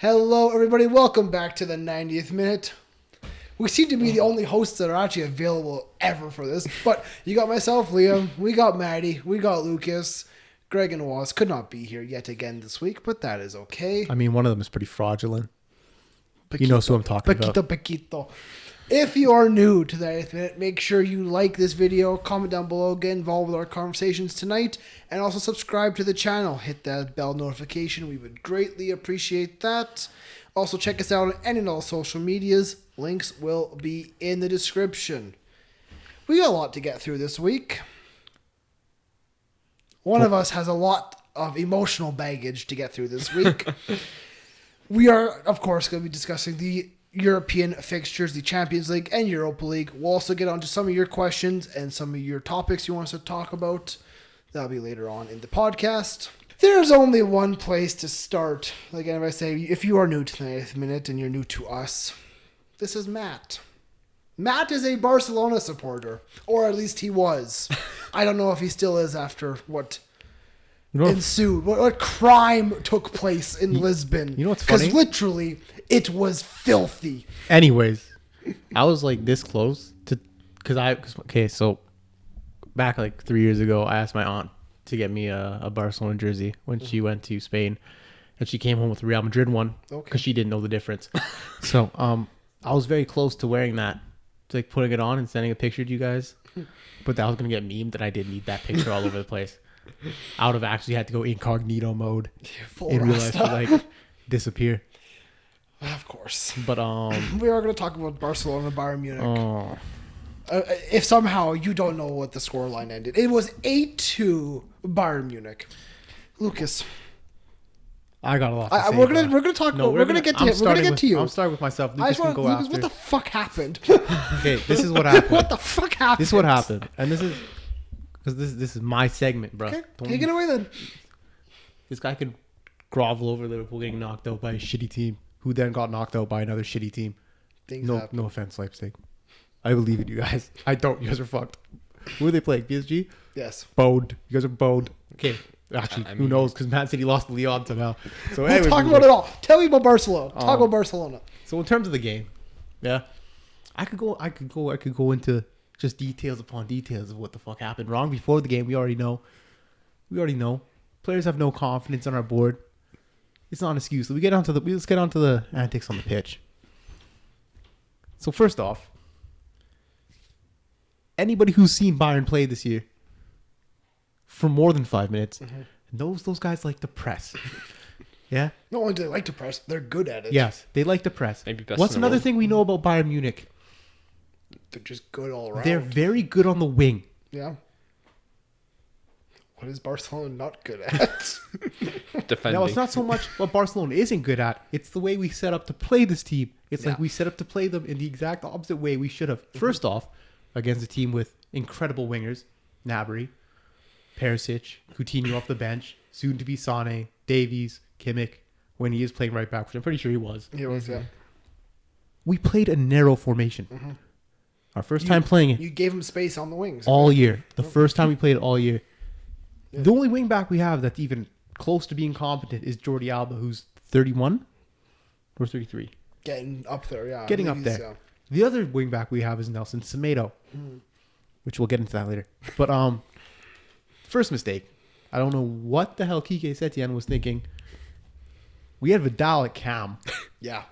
Hello, everybody. Welcome back to the 90th minute. We seem to be the only hosts that are actually available ever for this. But you got myself, Liam. We got Maddie. We got Lucas. Greg and Waz could not be here yet again this week, but that is okay. I mean, one of them is pretty fraudulent. Paquito, You know who I'm talking about. Paquito. If you are new to the 90th minute, make sure you like this video, comment down below, get involved with our conversations tonight, and also subscribe to the channel. Hit that bell notification. We would greatly appreciate that. Also, check us out on any and all social medias. Links will be in the description. We got a lot to get through this week. One of us has a lot of emotional baggage to get through this week. We are, of course, going to be discussing the European fixtures, the Champions League and Europa League. We'll also get onto some of your questions and some of your topics you want us to talk about. That'll be later on in the podcast. There's only one place to start. Like I say, if you are new to the 90th minute and you're new to us, this is Matt. Matt is a Barcelona supporter, or at least he was. I don't know if he still is after what ensued. What crime took place in Lisbon. You know what's funny? Because literally, it was filthy. Anyways, I was like this close to, so back like 3 years ago, I asked my aunt to get me a Barcelona jersey when she went to Spain, and she came home with a Real Madrid one because she didn't know the difference. So I was very close to wearing that, to like putting it on and sending a picture to you guys, but that was gonna get memed that I didn't need that picture all over the place. I would have actually had to go incognito mode in real life to like disappear. Of course. But we are going to talk about Barcelona, Bayern Munich. If somehow you don't know what the scoreline ended, it was 8-2 Bayern Munich. Lucas, I got a lot to say. We're gonna talk. No, we're gonna get to him. We're gonna get to you. I'm starting with myself. Lucas can go after. What the fuck happened? Okay, this is what happened. What the fuck happened? This is what happened, and this is because this is my segment, bro. Okay, take it away then. This guy could grovel over Liverpool getting knocked out by a shitty team, who then got knocked out by another shitty team. No offense, Leipzig. I believe in you guys. I don't. You guys are fucked. Who are they playing? PSG? Yes. Boned. You guys are boned. Okay. Actually, who knows? Because Man City lost to Lyon somehow. So we'll talk about it all. Tell me about Barcelona. Talk about Barcelona. So in terms of the game, yeah, I could go into just details upon details of what the fuck happened wrong before the game. We already know. Players have no confidence on our board. It's not an excuse. So let's get onto the antics on the pitch. So first off, anybody who's seen Bayern play this year for more than 5 minutes knows those guys like to press. Yeah? Not only do they like to press, they're good at it. Yes, they like to press. Maybe best What's in the another world. thing we know about Bayern Munich? They're just good all around. They're very good on the wing. Yeah. What is Barcelona not good at? Defending. Now, it's not so much what Barcelona isn't good at. It's the way we set up to play this team. It's like we set up to play them in the exact opposite way we should have. First off, against a team with incredible wingers, Gnabry, Perisic, Coutinho off the bench, soon to be Sané, Davies, Kimmich, when he is playing right back, which I'm pretty sure he was. He was, yeah. We played a narrow formation. Our first time playing it. You gave him space on the wings. All year. The first time we played it all year. Yeah. The only wing back we have that's even close to being competent is Jordi Alba, who's 31 or 33. Getting up there, yeah. Getting up there. Yeah. The other wing back we have is Nelson Semedo, which we'll get into that later. But first mistake. I don't know what the hell Kike Setien was thinking. We had Vidal at cam. Yeah.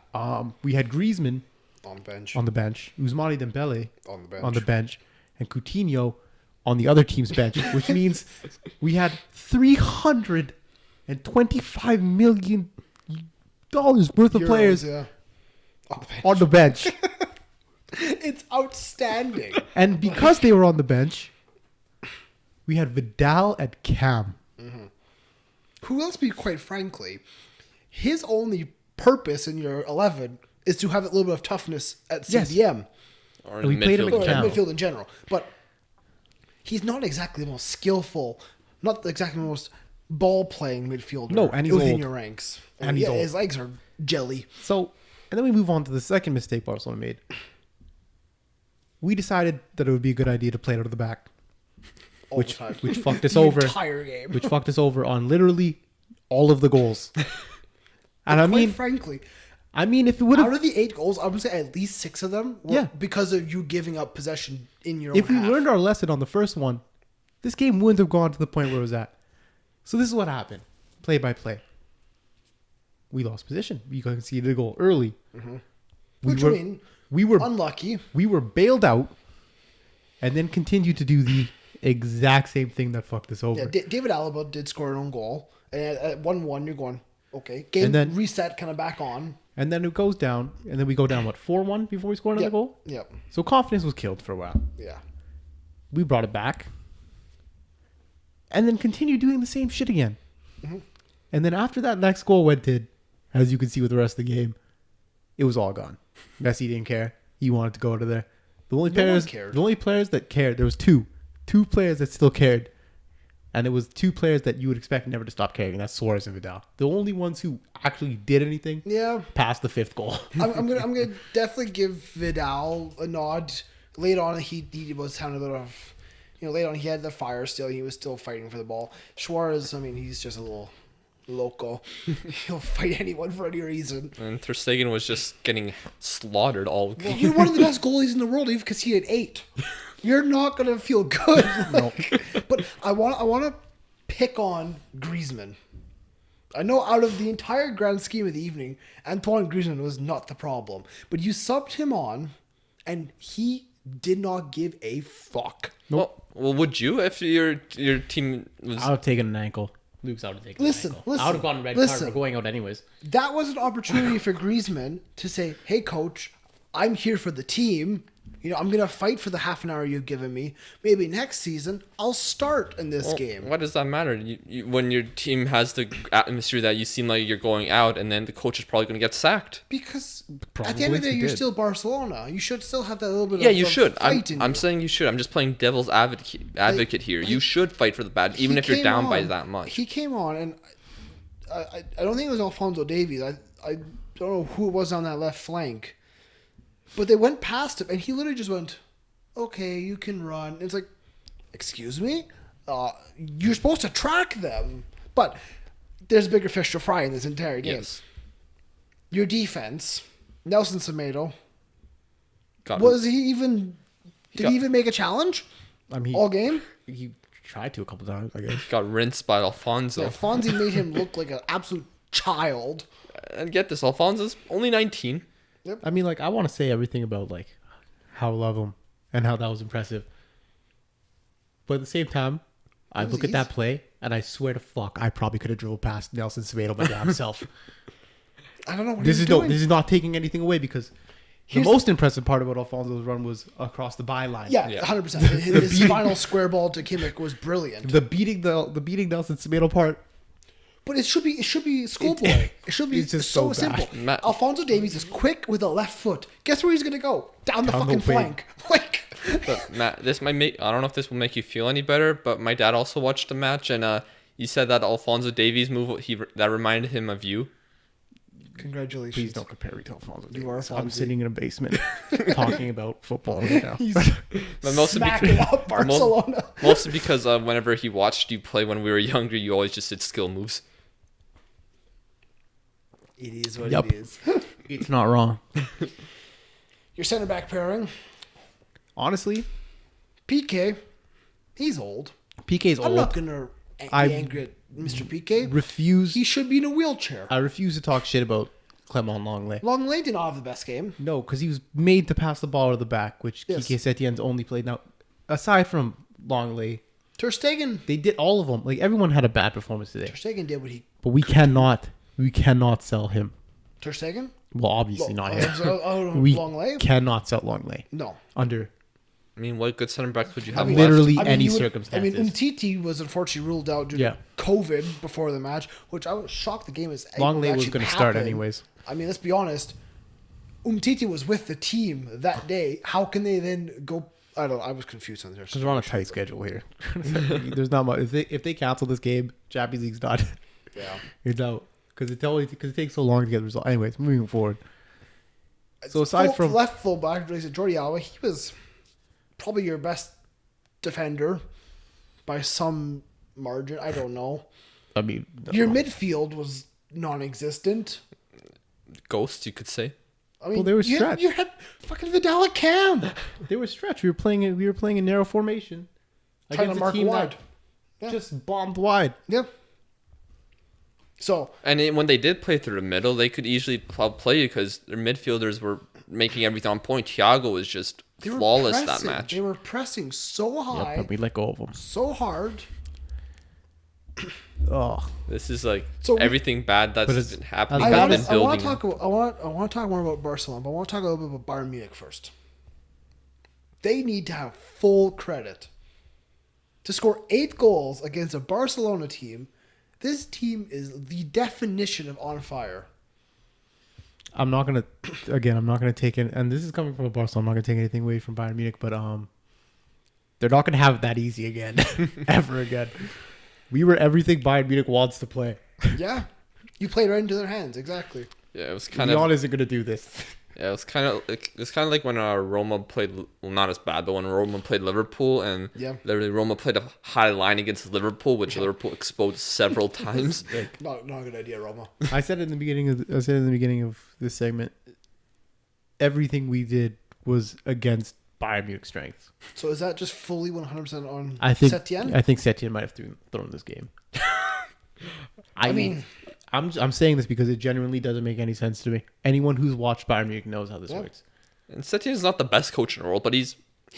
We had Griezmann on the bench. Ousmane Dembele on the bench. and Coutinho on the other team's bench, which means we had $325 million worth of players on the bench. It's outstanding. And because they were on the bench, we had Vidal at cam. Who, let's be quite frankly, his only purpose in your 11 is to have a little bit of toughness at CDM. Or we played him midfield. at Midfield in general. But he's not exactly the most skillful, not exactly the most ball-playing midfielder and he's within old. your ranks. And he's old. His legs are jelly. So, and then we move on to the second mistake Barcelona made. We decided that it would be a good idea to play it out of the back. Which fucked us over. Entire game. Which fucked us over on literally all of the goals. And Quite frankly, if it would out have, of the 8 goals, I would say at least 6 of them were Yeah. because of you giving up possession in your own if we half. learned our lesson on the first one, this game wouldn't have gone to the point where it was at. So this is what happened, play by play. We lost position. We conceded a goal early. Which, I mean, we were unlucky. we were bailed out, and then continued to do the exact same thing that fucked us over. Yeah, David Alaba did score an own goal. And at 1-1, you're going, okay. Game And then- reset kind of back on. And then it goes down, and then we go down, 4-1 before we score another Yep. goal? Yep. So confidence was killed for a while. Yeah. We brought it back, and then continued doing the same shit again. And then after that next goal went in, as you can see with the rest of the game, it was all gone. Messi didn't care. He wanted to go to there. The only No one players, cared. the only players that cared, there was two players that still cared, and it was 2 players that you would expect never to stop caring. And that's Suarez and Vidal. The only ones who actually did anything, Yeah. past the 5th goal. I'm gonna definitely give Vidal a nod. Late on, he was having a bit of, late on he had the fire still. He was still fighting for the ball. Suarez, I mean, he's just a little loco. He'll fight anyone for any reason. And Ter Stegen was just getting slaughtered all game. You're one of the best goalies in the world, even because he had 8. You're not gonna feel good. But I want to pick on Griezmann. I know out of the entire grand scheme of the evening, Antoine Griezmann was not the problem. But you subbed him on, and he did not give a fuck. Well, would you if your team was? I would have taken an ankle. Luke's out of taking Listen, an ankle. listen, I would have gotten a red listen. card for going out anyways. That was an opportunity for Griezmann to say, "Hey, coach, I'm here for the team. I'm gonna fight for the half an hour you've given me. Maybe next season I'll start in this Well, game." what does that matter? You, when your team has the atmosphere that you seem like you're going out, and then the coach is probably going to get sacked. Because at the Probably end of the day, he you're did. still Barcelona. You should still have that little bit Yeah, of you should. fight in I'm you. saying you should. I'm just playing devil's advocate here. You should fight for the bad, even He if you're came down by on- that much. He came on, and I don't think it was Alphonso Davies. I don't know who it was on that left flank. But they went past him, and he literally just went, "Okay, you can run." It's like, excuse me? You're supposed to track them. But there's a bigger fish to fry in this entire game. Yes. Your defense, Nelson Semedo, Got was he even... Did he even make a challenge I mean, all game? he tried to a couple times, I guess. got rinsed by Alfonso. Yeah, Fonzie made him look like an absolute child. And get this, Alfonso's only 19. I mean, I want to say everything about, how I love him and how that was impressive. But at the same time, I look at that play, and I swear to fuck, I probably could have drove past Nelson Semedo by himself. I don't know what This he's is doing. this is not taking anything away, because Here's- the most impressive part about Alfonso's run was across the byline. Yeah, Yeah. 100%. His final square ball to Kimmich was brilliant. The beating Nelson Semedo part. But it should be schoolboy. It should be It's just so so bad. simple. Alphonso Davies is quick with a left foot. Guess where he's gonna go? Down the Down the fucking wing. flank. Like, But Matt, this might make, I don't know if this will make you feel any better, but my dad also watched the match, and you said that Alfonso Davies move that reminded him of you. congratulations. Please don't compare me to Alfonso You are Davies. I'm Fonzie. sitting in a basement talking about football right now. But mostly Smacking up Barcelona. Mostly because whenever he watched you play when we were younger, you always just did skill moves. It is what Yup. it is. It's not wrong. Your center back pairing, Honestly, PK. He's old. PK's I'm old. not gonna be I angry at Mr. PK. refuse. He should be in a wheelchair. I refuse to talk shit about Clement Longley. Longley did not have the best game. No, because he was made to pass the ball to the back, which Yes. Kike Setien's only played. Now, aside from Longley, Ter Stegen. they did all of them. Everyone had a bad performance today. Ter Stegen did what he. But we cannot sell him. Ter Stegen. Well, obviously not him. We Longley. Cannot sell Longley No. under I mean, what good center backs would you I have mean, left? literally I mean, any you would- circumstances. I mean, Umtiti was unfortunately ruled out due Yeah. to COVID before the match, which I was shocked the game is. Longley was actually going to start happen. anyways. I mean, let's be honest. Umtiti was with the team that day. How can they then go? I don't know. I was confused on this. Because we're on a tight schedule here. There's not much. If they cancel this game, Champions League's done. Yeah. It's out. Because it takes so long to get the result. Anyways, moving forward. So aside from left fullback, Jordi Alba, he was probably your best defender by some margin. I don't know. I mean, Your midfield was non-existent. ghosts, you could say. I mean, they were stretched. You had fucking Vidal at cam. They were stretched. We were playing in narrow formation Trying to against mark a team wide. that Yeah. just bombed wide. Yep. So And when they did play through the middle, they could easily play because their midfielders were making everything on point. Thiago was just they were flawless that pressing. match. They were pressing so high, But we let go of them. so hard. Oh, This is like So everything everything bad that's it's- been happening. I has wanna- been I want building. to talk. I want to talk more about Barcelona, but I want to talk a little bit about Bayern Munich first. They need to have full credit to score 8 goals against a Barcelona team. This team is the definition of on fire. I'm not gonna take it. And this is coming from a Barcelona. I'm not gonna take anything away from Bayern Munich, but they're not gonna have it that easy again, ever again. We were everything Bayern Munich wants to play. Yeah, you played right into their hands. Exactly. Yeah, it was kind Lyon of. isn't gonna do this. Yeah, it was kind of like when Roma played. Well, not as bad, but when Roma played Liverpool, and Yeah. literally Roma played a high line against Liverpool, which Liverpool exposed several times. Not a good idea, Roma. I said in the beginning of this segment, everything we did was against Bayern Munich's strengths. So is that just fully 100% on I think Setien? Setien might have thrown this game. I mean, I'm saying this because it genuinely doesn't make any sense to me. Anyone who's watched Bayern Munich knows how this Yeah. works. And Setien is not the best coach in the world, but he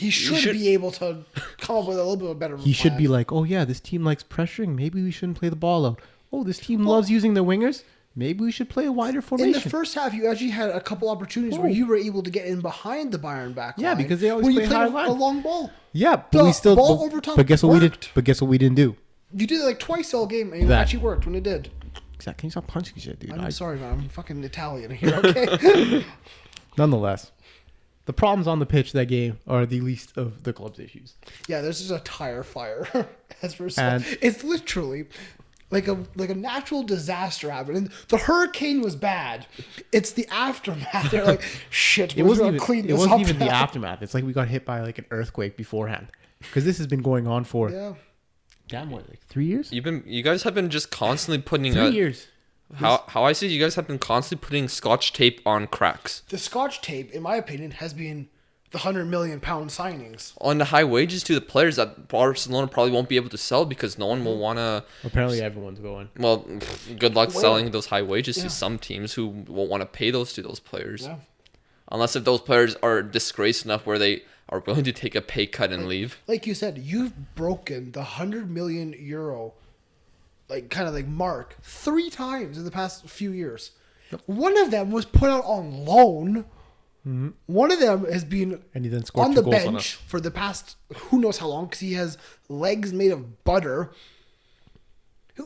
should should- be able to come up with a little bit of a better. He should be plan. like, oh yeah, this team likes pressuring. Maybe we shouldn't play the ball out. Oh, this team loves using their wingers. Maybe we should play a wider In formation. the first half, you actually had a couple opportunities where you were able to get in behind the Bayern back line. Yeah, because they always when play you played high a line. long ball. yeah, but The we still. ball over top but guess what we did? worked. But guess what we didn't do? You did it like twice all game, and it That. actually worked when it did. Can you stop punching shit, dude? I'm sorry, man. I'm fucking Italian here, okay? Nonetheless, the problems on the pitch that game are the least of the club's issues. Yeah, there's just a tire fire. As a result. And- It's literally like a natural disaster happened. And the hurricane was bad. It's the aftermath. They're like, shit, It we're wasn't gonna even. clean It this wasn't up even the now. aftermath. It's like we got hit by like an earthquake beforehand, because this has been going on for Yeah. damn what, like 3 years? you guys have been just constantly putting 3 years. how I see it, you guys have been constantly putting Scotch tape on cracks. The Scotch tape, in my opinion, has been the £100 million signings. On the high wages to the players that Barcelona probably won't be able to sell because no one will want to. Apparently, everyone's going. Well, good luck Well, selling those high wages yeah. to some teams who won't want to pay those to those players. Yeah. Unless if those players are disgraced enough where they are willing to take a pay cut and leave. Like you said, you've broken the €100 million mark 3 times in the past few years. One of them was put out on loan. Mm-hmm. One of them has been And he then scored on 2 the goals on bench for the past who knows how long because he has legs made of butter.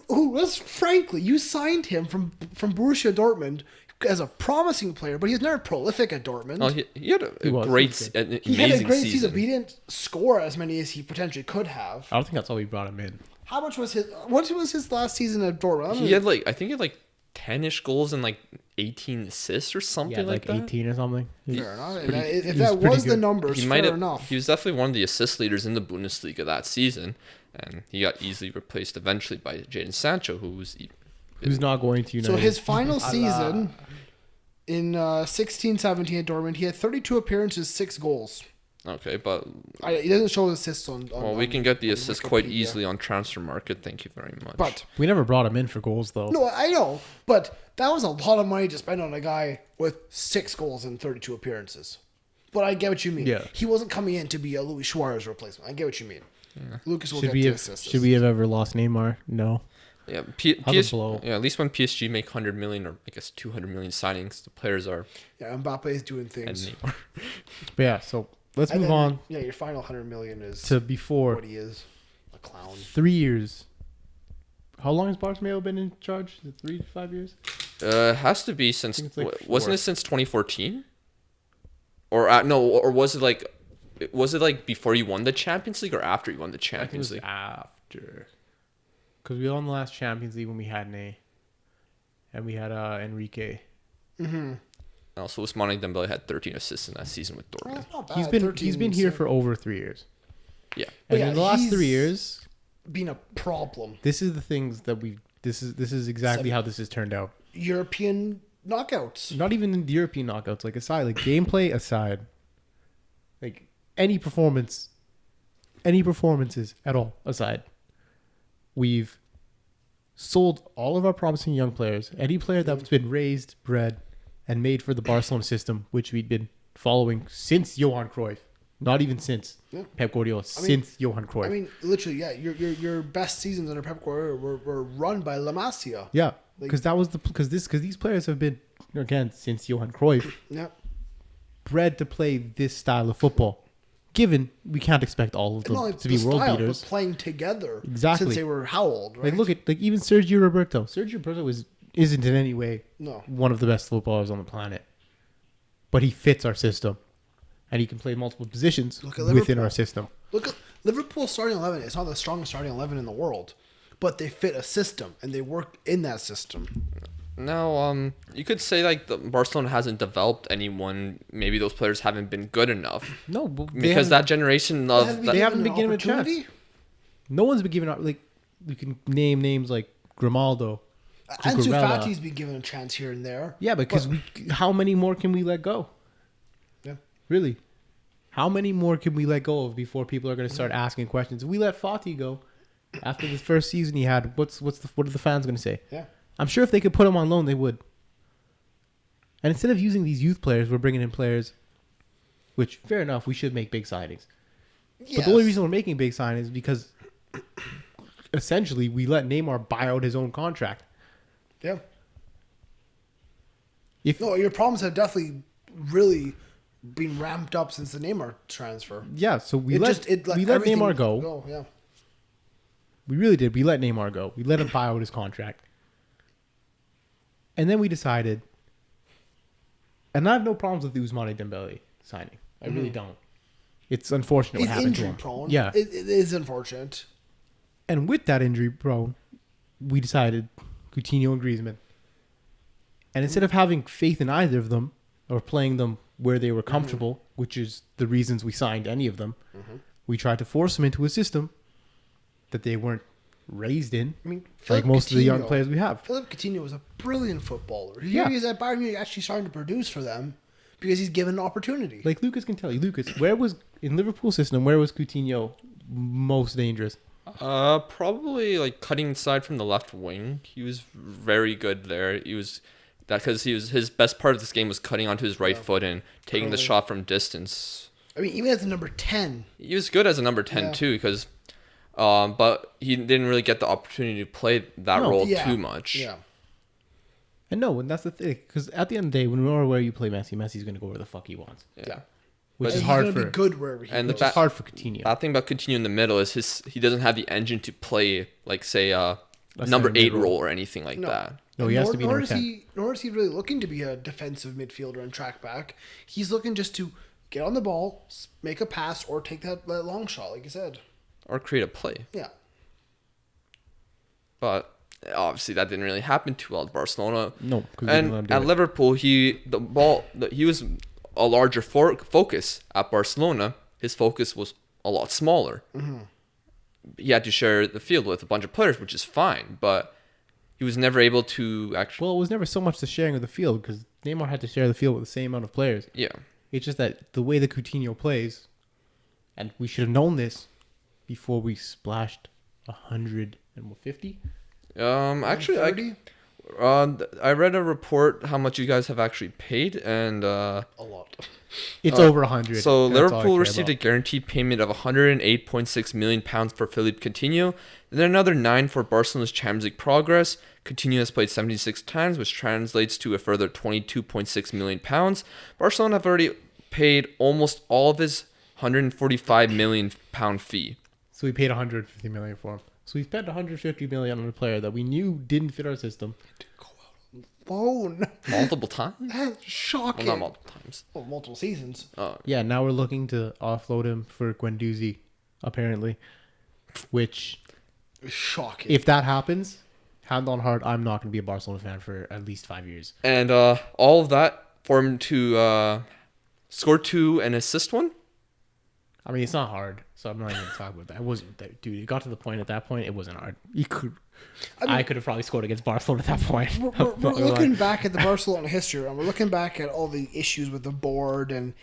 Let's frankly, you signed him from Borussia Dortmund as a promising player, but he's never prolific at Dortmund. Oh, he had a He was. great, He was an He had a amazing great season, season. but he didn't score as many as he potentially could have. I don't think that's why we brought him in. How much was his? What was his last season at Dortmund? He had I think he had 10-ish goals and 18 assists or something Yeah, like like that. 18 or something. Fair enough. pretty- If he that was pretty was the good. numbers, He fair might have. enough. He was definitely one of the assist leaders in the Bundesliga that season, and he got easily replaced eventually by Jadon Sancho, who's not going to United. So his final season in 16-17 at Dortmund, he had 32 appearances, 6 goals. okay, but He doesn't show assists on. well, we can get the on assists quite Wikipedia. easily on Transfer Market. Thank you very much. But We never brought him in for goals though. no, I know, but that was a lot of money to spend on a guy with 6 goals and 32 appearances. But I get what you mean. Yeah. He wasn't coming in to be a Luis Suarez replacement. I get what you mean. Lucas will Should get we the have assists. should we have ever lost Neymar? No. yeah, How's it blow? yeah, at least when PSG make 100 million or I guess 200 million signings, the players are Yeah, Mbappe is doing and things. Neymar. But yeah, so let's And move then, on Yeah, your final 100 million is to before what he is. A clown. 3 years. How long has Bartomeu been in charge? Is it 3 to 5 years? It has to be since think it's like wasn't 4. it since 2014? Or no, or was it before you won the Champions League or after you won the I think it Champions was League? after. Because we won the last Champions League when we had Ney. And we had Enrique. Also, Ousmane Dembele had 13 assists in that season with Well, Dortmund. that's not bad. He's been 13 here is, for over 3 years. Yeah, And yeah, in the last he's- 3 years, been a problem. this is the things that we this is exactly how this has turned out. European knockouts. Not even in the European knockouts. Like aside, like gameplay aside, like any performances at all aside, we've sold all of our promising young players. Any player that's been raised, bred, and made for the Barcelona system, which we'd been following since Johan Cruyff. Not even since Pep Guardiola, since Johan Cruyff. I mean, literally, yeah. Your best seasons under Pep Guardiola were run by La Masia. Yeah, because these players have been, again, since Johan Cruyff, bred to play this style of football. Given we can't expect all of them to be world beaters, but playing together exactly since they were how old? Right? Like look at even Sergio Roberto. Sergio Roberto isn't in any way one of the best footballers on the planet, but he fits our system. And he can play multiple positions within our system. Look at Liverpool's starting 11. It's not the strongest starting 11 in the world, but they fit a system and they work in that system. Now, you could say like Barcelona hasn't developed anyone. Maybe those players haven't been good enough. No, because that generation of they haven't been given a chance. No one's been given like we can name names like Grimaldo. Ansu Fati's been given a chance here and there. Yeah, because how many more can we let go? Really? How many more can we let go of before people are going to start asking questions? If we let Fati go after the first season he had, what are the fans going to say? Yeah. I'm sure if they could put him on loan, they would. And instead of using these youth players, we're bringing in players, which, fair enough, we should make big signings. Yes. But the only reason we're making big signings is because essentially we let Neymar buy out his own contract. Yeah. Your problems have definitely really been ramped up since the Neymar transfer. Yeah, so we let Neymar go. Yeah. We really did. We let Neymar go. We let him buy out his contract. And then we decided, and I have no problems with the Ousmane Dembele signing. I really don't. It's unfortunate what happened to him. He's injury prone. Yeah. It is unfortunate. And with that injury prone, we decided Coutinho and Griezmann. And instead of having faith in either of them or playing them where they were comfortable, which is the reasons we signed any of them, we tried to force them into a system that they weren't raised in, like most of the young players we have. Philippe Coutinho was a brilliant footballer. He is at Bayern Munich actually starting to produce for them because he's given an opportunity. Like Lucas can tell you, in Liverpool system, where was Coutinho most dangerous? Probably like cutting inside from the left wing. He was very good there. Because his best part of this game was cutting onto his right foot and taking the shot from distance. I mean, even as a number 10. He was good as a number 10 too, because but he didn't really get the opportunity to play that role too much. Yeah. And that's the thing, because at the end of the day, when we're where you play Messi's going to go where the fuck he wants. Yeah. Which is hard for. Be good wherever he goes. Which is hard for Coutinho. Bad thing about Coutinho in the middle is he doesn't have the engine to play like say number 8 role or anything like that. No, he has to be number 10. Nor is he really looking to be a defensive midfielder and track back. He's looking just to get on the ball, make a pass, or take that long shot, like you said. Or create a play. Yeah. But obviously that didn't really happen too well at Barcelona. No. And at Liverpool, he was a larger focus. At Barcelona, his focus was a lot smaller. Mm-hmm. He had to share the field with a bunch of players, which is fine, but he was never able to actually... Well, it was never so much the sharing of the field, because Neymar had to share the field with the same amount of players. Yeah. It's just that the way that Coutinho plays, and we should have known this before we splashed 150. Actually, I read a report how much you guys have actually paid, and a lot. It's over 100. So Liverpool received a guaranteed payment of 108.6 million pounds for Philippe Coutinho, and then another 9 for Barcelona's Champions League progress. Coutinho has played 76 times, which translates to a further 22.6 million pounds. Barcelona have already paid almost all of his 145 million pound fee. So we paid 150 million for him. So we spent 150 million on a player that we knew didn't fit our system. Go out on loan multiple times. That's shocking. Well, not multiple times. Well, multiple seasons. Yeah, now we're looking to offload him for Guendouzi, apparently. Which, shocking. If that happens, hand on heart, I'm not going to be a Barcelona fan for at least 5 years. And all of that for him to score 2 and assist 1. I mean, it's not hard, so I'm not even gonna talk about that. It wasn't, dude. It got to the point. At that point, it wasn't hard. I could have probably scored against Barcelona at that point. We're looking back at the Barcelona history, and we're looking back at all the issues with the board and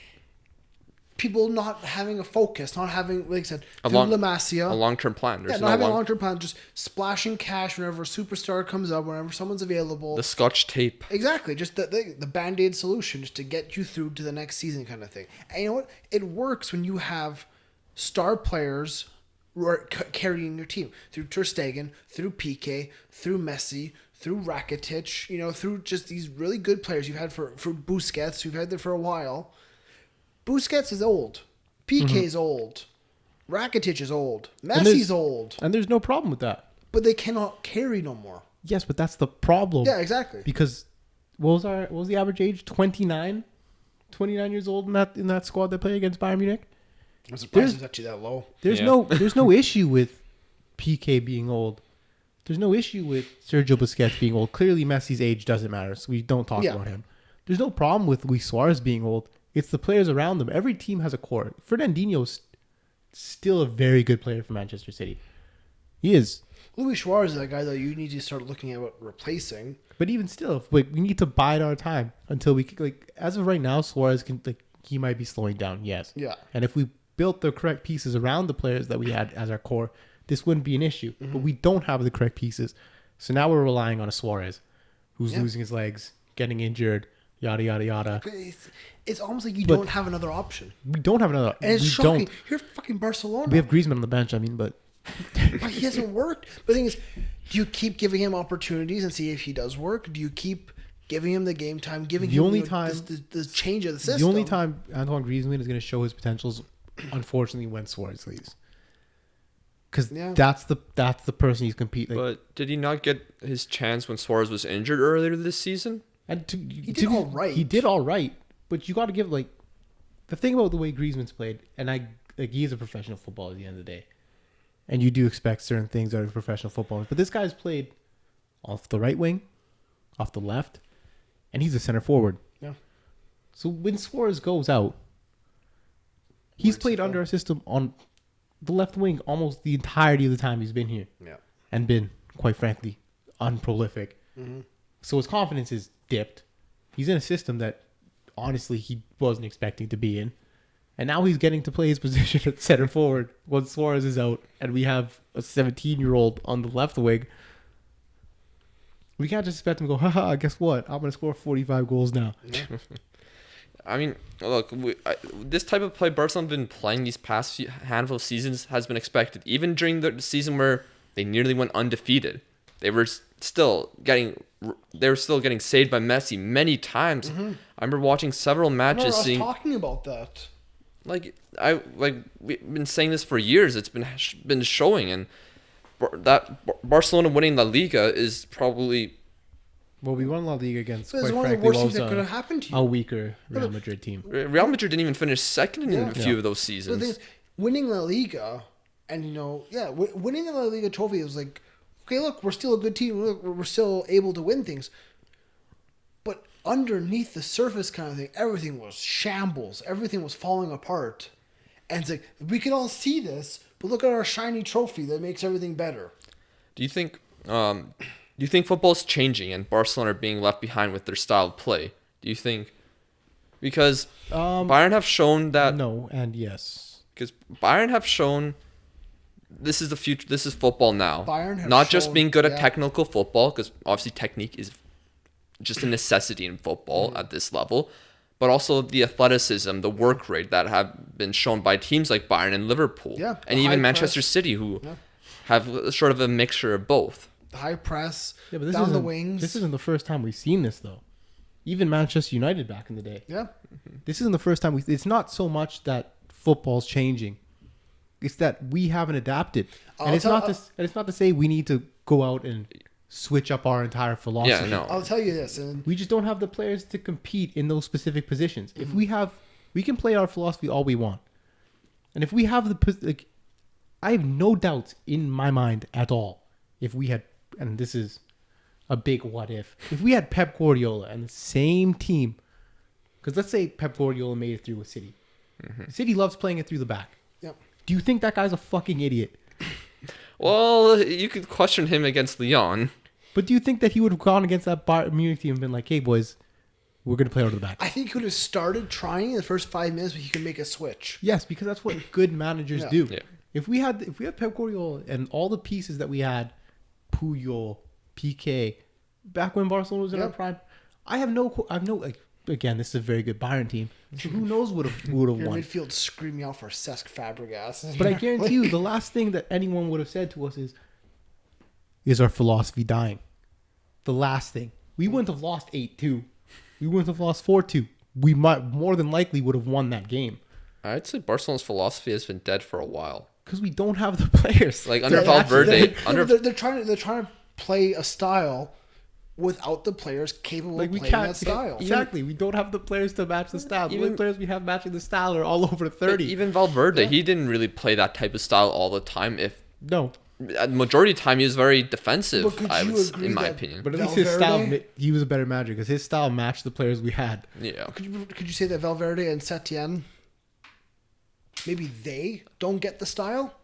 people not having a focus, not having, like I said, a long-term plan. Not having a long-term plan, just splashing cash whenever a superstar comes up, whenever someone's available. The Scotch tape. Exactly, just the Band-Aid solution, just to get you through to the next season kind of thing. And you know what? It works when you have star players who are carrying your team. Through Ter Stegen, through Piqué, through Messi, through Rakitic, through just these really good players you've had for Busquets, you've had there for a while. Busquets is old. Piqué is old. Rakitic is old. Messi's old. And there's no problem with that. But they cannot carry no more. Yes, but that's the problem. Yeah, exactly. Because what was the average age? 29 years old in that squad that played against Bayern Munich? I'm surprised it's actually that low. There's no issue with Piqué being old. There's no issue with Sergio Busquets being old. Clearly Messi's age doesn't matter, so we don't talk about him. There's no problem with Luis Suarez being old. It's the players around them. Every team has a core. Fernandinho's still a very good player for Manchester City. He is. Luis Suarez is a guy that you need to start looking at replacing. But even still, we need to bide our time until we as of right now, Suarez he might be slowing down. Yes. Yeah. And if we built the correct pieces around the players that we had as our core, this wouldn't be an issue. Mm-hmm. But we don't have the correct pieces, so now we're relying on a Suarez, who's losing his legs, getting injured. Yada, yada, yada. It's almost like you don't have another option. We don't have another option. And it's shocking. You're fucking Barcelona. We have Griezmann on the bench, but... But he hasn't worked. But the thing is, do you keep giving him opportunities and see if he does work? Do you keep giving him the game time, giving him the change of the system? The only time Antoine Griezmann is going to show his potentials, unfortunately, when Suarez leaves. Because that's the person he's competing. But did he not get his chance when Suarez was injured earlier this season? And he did all right. He did all right, but you got to give the thing about the way Griezmann's played, and he is a professional footballer at the end of the day, and you do expect certain things out of professional footballers. But this guy's played off the right wing, off the left, and he's a center forward. Yeah. So when Suarez goes out, he's played under a system on the left wing almost the entirety of the time he's been here. Yeah. And been, quite frankly, unprolific. Mm-hmm. So his confidence is dipped. He's in a system that honestly he wasn't expecting to be in. And now he's getting to play his position at center forward when Suarez is out and we have a 17-year-old on the left wing. We can't just expect him to go, haha, guess what? I'm going to score 45 goals now. I mean, look, this type of play Barcelona have been playing these past handful of seasons has been expected. Even during the season where they nearly went undefeated, they were still getting saved by Messi many times. Mm-hmm. I remember watching several matches. Talking about that. We've been saying this for years. It's been showing, and that Barcelona winning La Liga is probably. Well, we won La Liga against, quite frankly, one of the worst things that could have happened to you. A weaker Real Madrid team. Real Madrid didn't even finish second in a few of those seasons. But the thing is, winning La Liga, and winning the La Liga trophy is like, okay, look, we're still a good team. Look, we're still able to win things. But underneath the surface kind of thing, everything was shambles. Everything was falling apart. And it's like, we can all see this, but look at our shiny trophy that makes everything better. Do you think football's changing and Barcelona are being left behind with their style of play? Do you think? Because Bayern have shown that... No, and yes. Because Bayern have shown... This is the future. This is football now. Bayern have not just being good at technical football, because obviously technique is just a necessity in football at this level, but also the athleticism, the work rate that have been shown by teams like Bayern and Liverpool, and even Manchester City, who have sort of a mixture of both. The high press, but down the wings. This isn't the first time we've seen this, though. Even Manchester United back in the day. Yeah. This isn't the first time. It's not so much that football's changing. It's that we haven't adapted, and it's not to say we need to go out and switch up our entire philosophy. Yeah, no. I'll tell you this, and we just don't have the players to compete in those specific positions. If we have, we can play our philosophy all we want, and if we have I have no doubts in my mind at all. If we had, and this is a big what if we had Pep Guardiola and the same team, because let's say Pep Guardiola made it through with City. City loves playing it through the back. Do you think that guy's a fucking idiot? Well, you could question him against Lyon. But do you think that he would have gone against that Bayern Munich team and been like, hey, boys, we're going to play out of the back? I think he would have started trying in the first 5 minutes, but he could make a switch. Yes, because that's what good managers do. Yeah. If we had Pep Guardiola and all the pieces that we had, Puyol, PK, back when Barcelona was in our prime, again, this is a very good Bayern team. So who knows who would have Your won? midfield screaming out for Cesc Fabregas. But I guarantee you, the last thing that anyone would have said to us is our philosophy dying? The last thing. We wouldn't have lost 8-2. We wouldn't have lost 4-2. We might more than likely would have won that game. I'd say Barcelona's philosophy has been dead for a while. Because we don't have the players. Like under Valverde, they're trying to play a style without the players capable of playing that style. Exactly. We don't have the players to match the style. The only players we have matching the style are all over 30. Even Valverde, he didn't really play that type of style all the time. No. The majority of the time, he was very defensive, in my that- opinion. But at least his style, he was a better manager because his style matched the players we had. Yeah. Could you say that Valverde and Setien, maybe they don't get the style?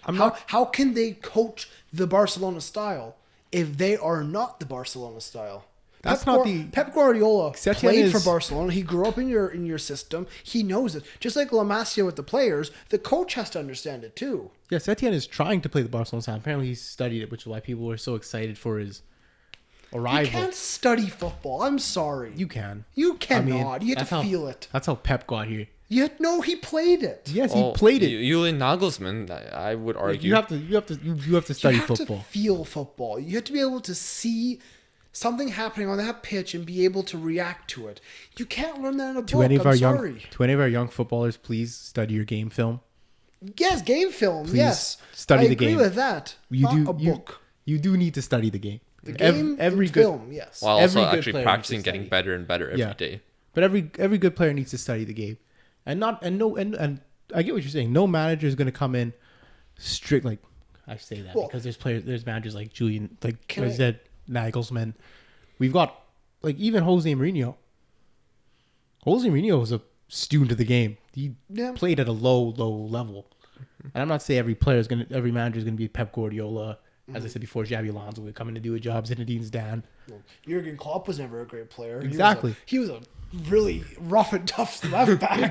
How can they coach the Barcelona style if they are not the Barcelona style? Pep Guardiola played for Barcelona. He grew up in your system. He knows it. Just like La Masia with the players, the coach has to understand it too. Yeah, Setien is trying to play the Barcelona style. Apparently, he studied it, which is why people were so excited for his arrival. You can't study football. I'm sorry. You can. You cannot. You have to feel it. That's how Pep got here. No, he played it. Yes, he played it. Julian Nagelsmann, I would argue. You have to study football. You have to feel football. You have to be able to see something happening on that pitch and be able to react to it. You can't learn that in a book. To any of our young footballers, please study your game film. Yes, game film. Please yes, study the game. I agree with that. Not a book. You do need to study the game. The game, every film. Yes. While also actually practicing, getting better and better every day. But every good player needs to study the game, and I get what you're saying. No manager is going to come in strict. Like I say that because there's managers like Julian, like I said, Nagelsmann. We've got like even Jose Mourinho. Jose Mourinho was a student of the game. He played at a low level. And I'm not saying every manager is gonna be Pep Guardiola. As I said before, Xabi Alonso would come in to do a job. Zinedine Zidane. Jurgen Klopp was never a great player. Exactly. He was a really rough and tough left back.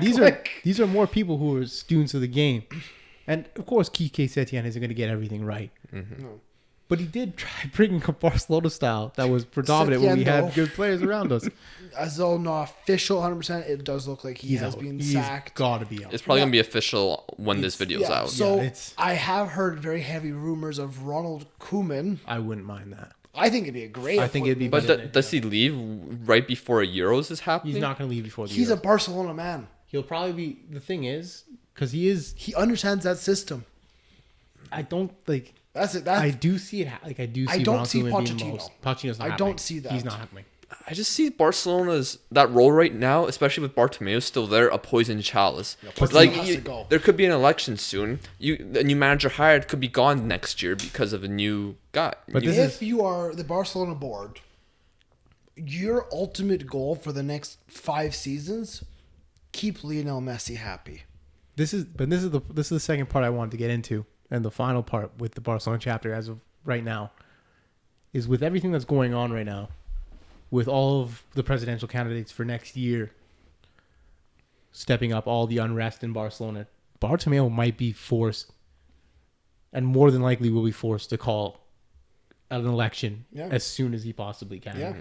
These are more people who are students of the game. And of course, Quique Setien isn't going to get everything right. Mm-hmm. No. But he did try bringing a Barcelona style that was predominant when we had good players around us. As though not official 100%, it does look like he has been sacked. Got to be out. It's probably going to be official when this video's out. So I have heard very heavy rumors of Ronald Koeman. I wouldn't mind that. I think it'd be a great. I think it'd be. But does he leave right before Euros is happening? He's not going to leave before the Euros. He's a Barcelona man. He'll probably be. The thing is, because he understands that system. I don't like. That's it. I do see it. Like I do see. I don't see Pochettino. Pochettino's not. I don't see that. He's not happening. I just see Barcelona's that role right now, especially with Bartomeu still there, a poison chalice. Yeah, there could be an election soon. A new manager hired could be gone next year because of a new guy. But if you are the Barcelona board, your ultimate goal for the next 5 seasons, keep Lionel Messi happy. This is the second part I wanted to get into, and the final part with the Barcelona chapter as of right now, is with everything that's going on right now. With all of the presidential candidates for next year stepping up all the unrest in Barcelona, Bartomeu might be forced, and more than likely will be forced to call an election as soon as he possibly can. Yeah.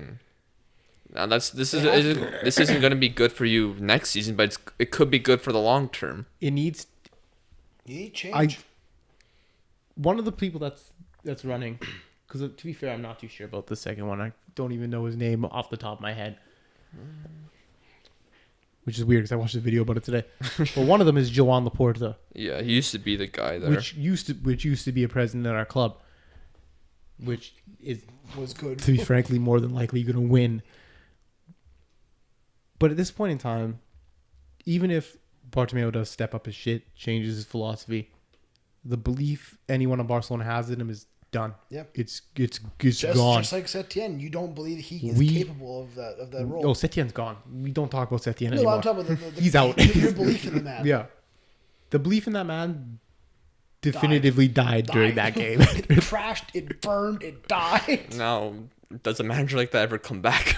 Now this isn't going to be good for you next season, but it could be good for the long term. You need change. One of the people that's running. Because to be fair, I'm not too sure about the second one. I don't even know his name off the top of my head. Which is weird because I watched a video about it today. But one of them is Joan Laporta. Yeah, he used to be the guy there. Which used to be a president at our club. Which was good. To be frankly, more than likely going to win. But at this point in time, even if Bartomeu does step up his shit, changes his philosophy, the belief anyone in Barcelona has in him is done. Yep. It's gone. Just like Setien, you don't believe he is capable of that role. Oh, Setien's gone. We don't talk about Setien anymore. I'm talking about he's out. Your belief in the man. Yeah. The belief in that man definitively died during that game. It crashed, it burned, it died. Now, does a manager like that ever come back?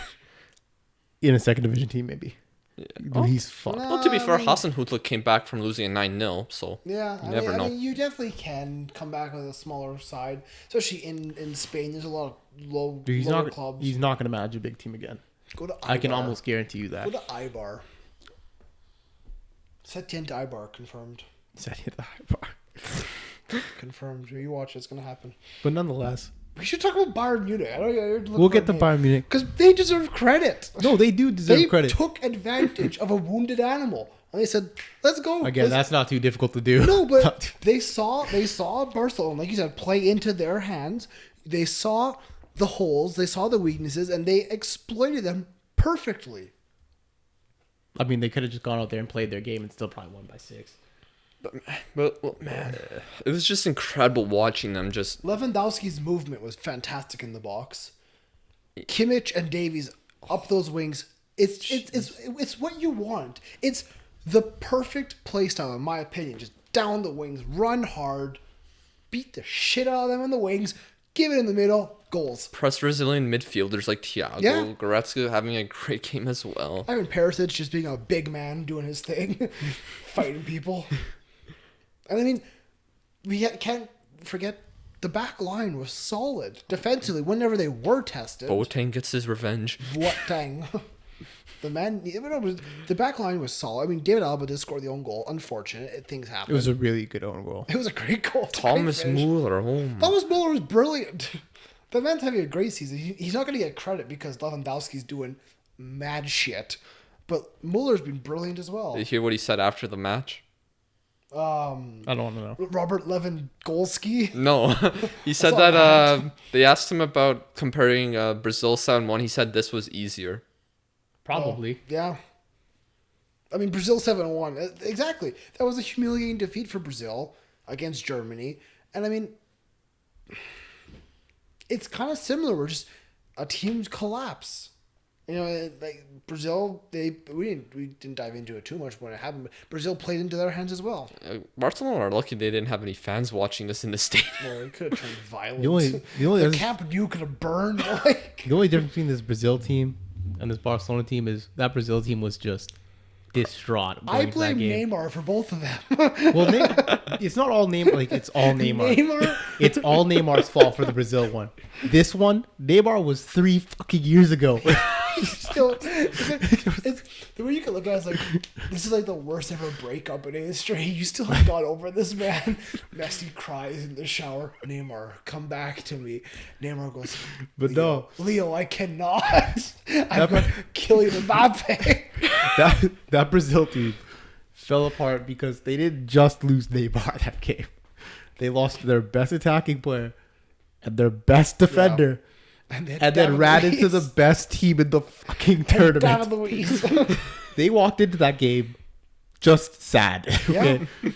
In a second division team, maybe. Oh. He's fucked. Well, to be fair, Hasenhüttl came back from losing a 9-0, so Yeah, you never know. I mean, you definitely can come back with a smaller side, especially in Spain. There's a lot of lower clubs. He's not going to manage a big team again. Go to Eibar. I can almost guarantee you that. Go to Eibar. Setien to Eibar, confirmed. Confirmed. You watch it, it's going to happen. But nonetheless. We should talk about Bayern Munich. We'll get to Bayern Munich. Because they deserve credit. No, they do deserve credit. They took advantage of a wounded animal. And they said, let's go. Again, that's not too difficult to do. No, but they saw Barcelona, like you said, play into their hands. They saw the holes, they saw the weaknesses, and they exploited them perfectly. I mean, they could have just gone out there and played their game and still probably won by 6. But man, it was just incredible watching them just... Lewandowski's movement was fantastic in the box. Kimmich and Davies up those wings. It's what you want. It's the perfect play style, in my opinion. Just down the wings, run hard, beat the shit out of them in the wings, give it in the middle, goals. Press Brazilian midfielders like Thiago, Yeah. Goretzka having a great game as well. I mean, Perisic just being a big man doing his thing, fighting people. And I mean, we can't forget the back line was solid defensively whenever they were tested. Boateng gets his revenge. Boateng. The back line was solid. I mean, David Alaba did score the own goal. Unfortunate. Things happen. It was a really good own goal. It was a great goal. Thomas Muller. Thomas Muller was brilliant. The man's having a great season. He's not going to get credit because Lewandowski's doing mad shit. But Muller's been brilliant as well. Did you hear what he said after the match? I don't want to know. Robert Lewandowski. No. He said that they asked him about comparing Brazil 7-1. He said this was easier. Probably. Yeah. I mean, Brazil 7-1. Exactly. That was a humiliating defeat for Brazil against Germany. And I mean, it's kind of similar. We're just a team's collapse. You know, like Brazil, we didn't dive into it too much when it happened, but Brazil played into their hands as well. Barcelona are lucky they didn't have any fans watching this in the stadium. Well, it could have turned violent. The Camp Nou could have burned. Like the only difference between this Brazil team and this Barcelona team is that Brazil team was just distraught. I blame Neymar for both of them. Well, it's not all Neymar. Like it's all Neymar. It's all Neymar's fault for the Brazil one. This one, Neymar was 3 fucking years ago. Still, it's the way you can look at it is like this is like the worst ever breakup in history. You still have got over this man. Messi cries in the shower. Neymar, come back to me. Neymar goes, but Leo, I cannot. I'm going to kill you, Mbappe. That Brazil team fell apart because they didn't just lose Neymar that game. They lost their best attacking player and their best defender. Yeah. And then ran into the best team in the fucking tournament. They walked into that game just sad. Okay? Yeah.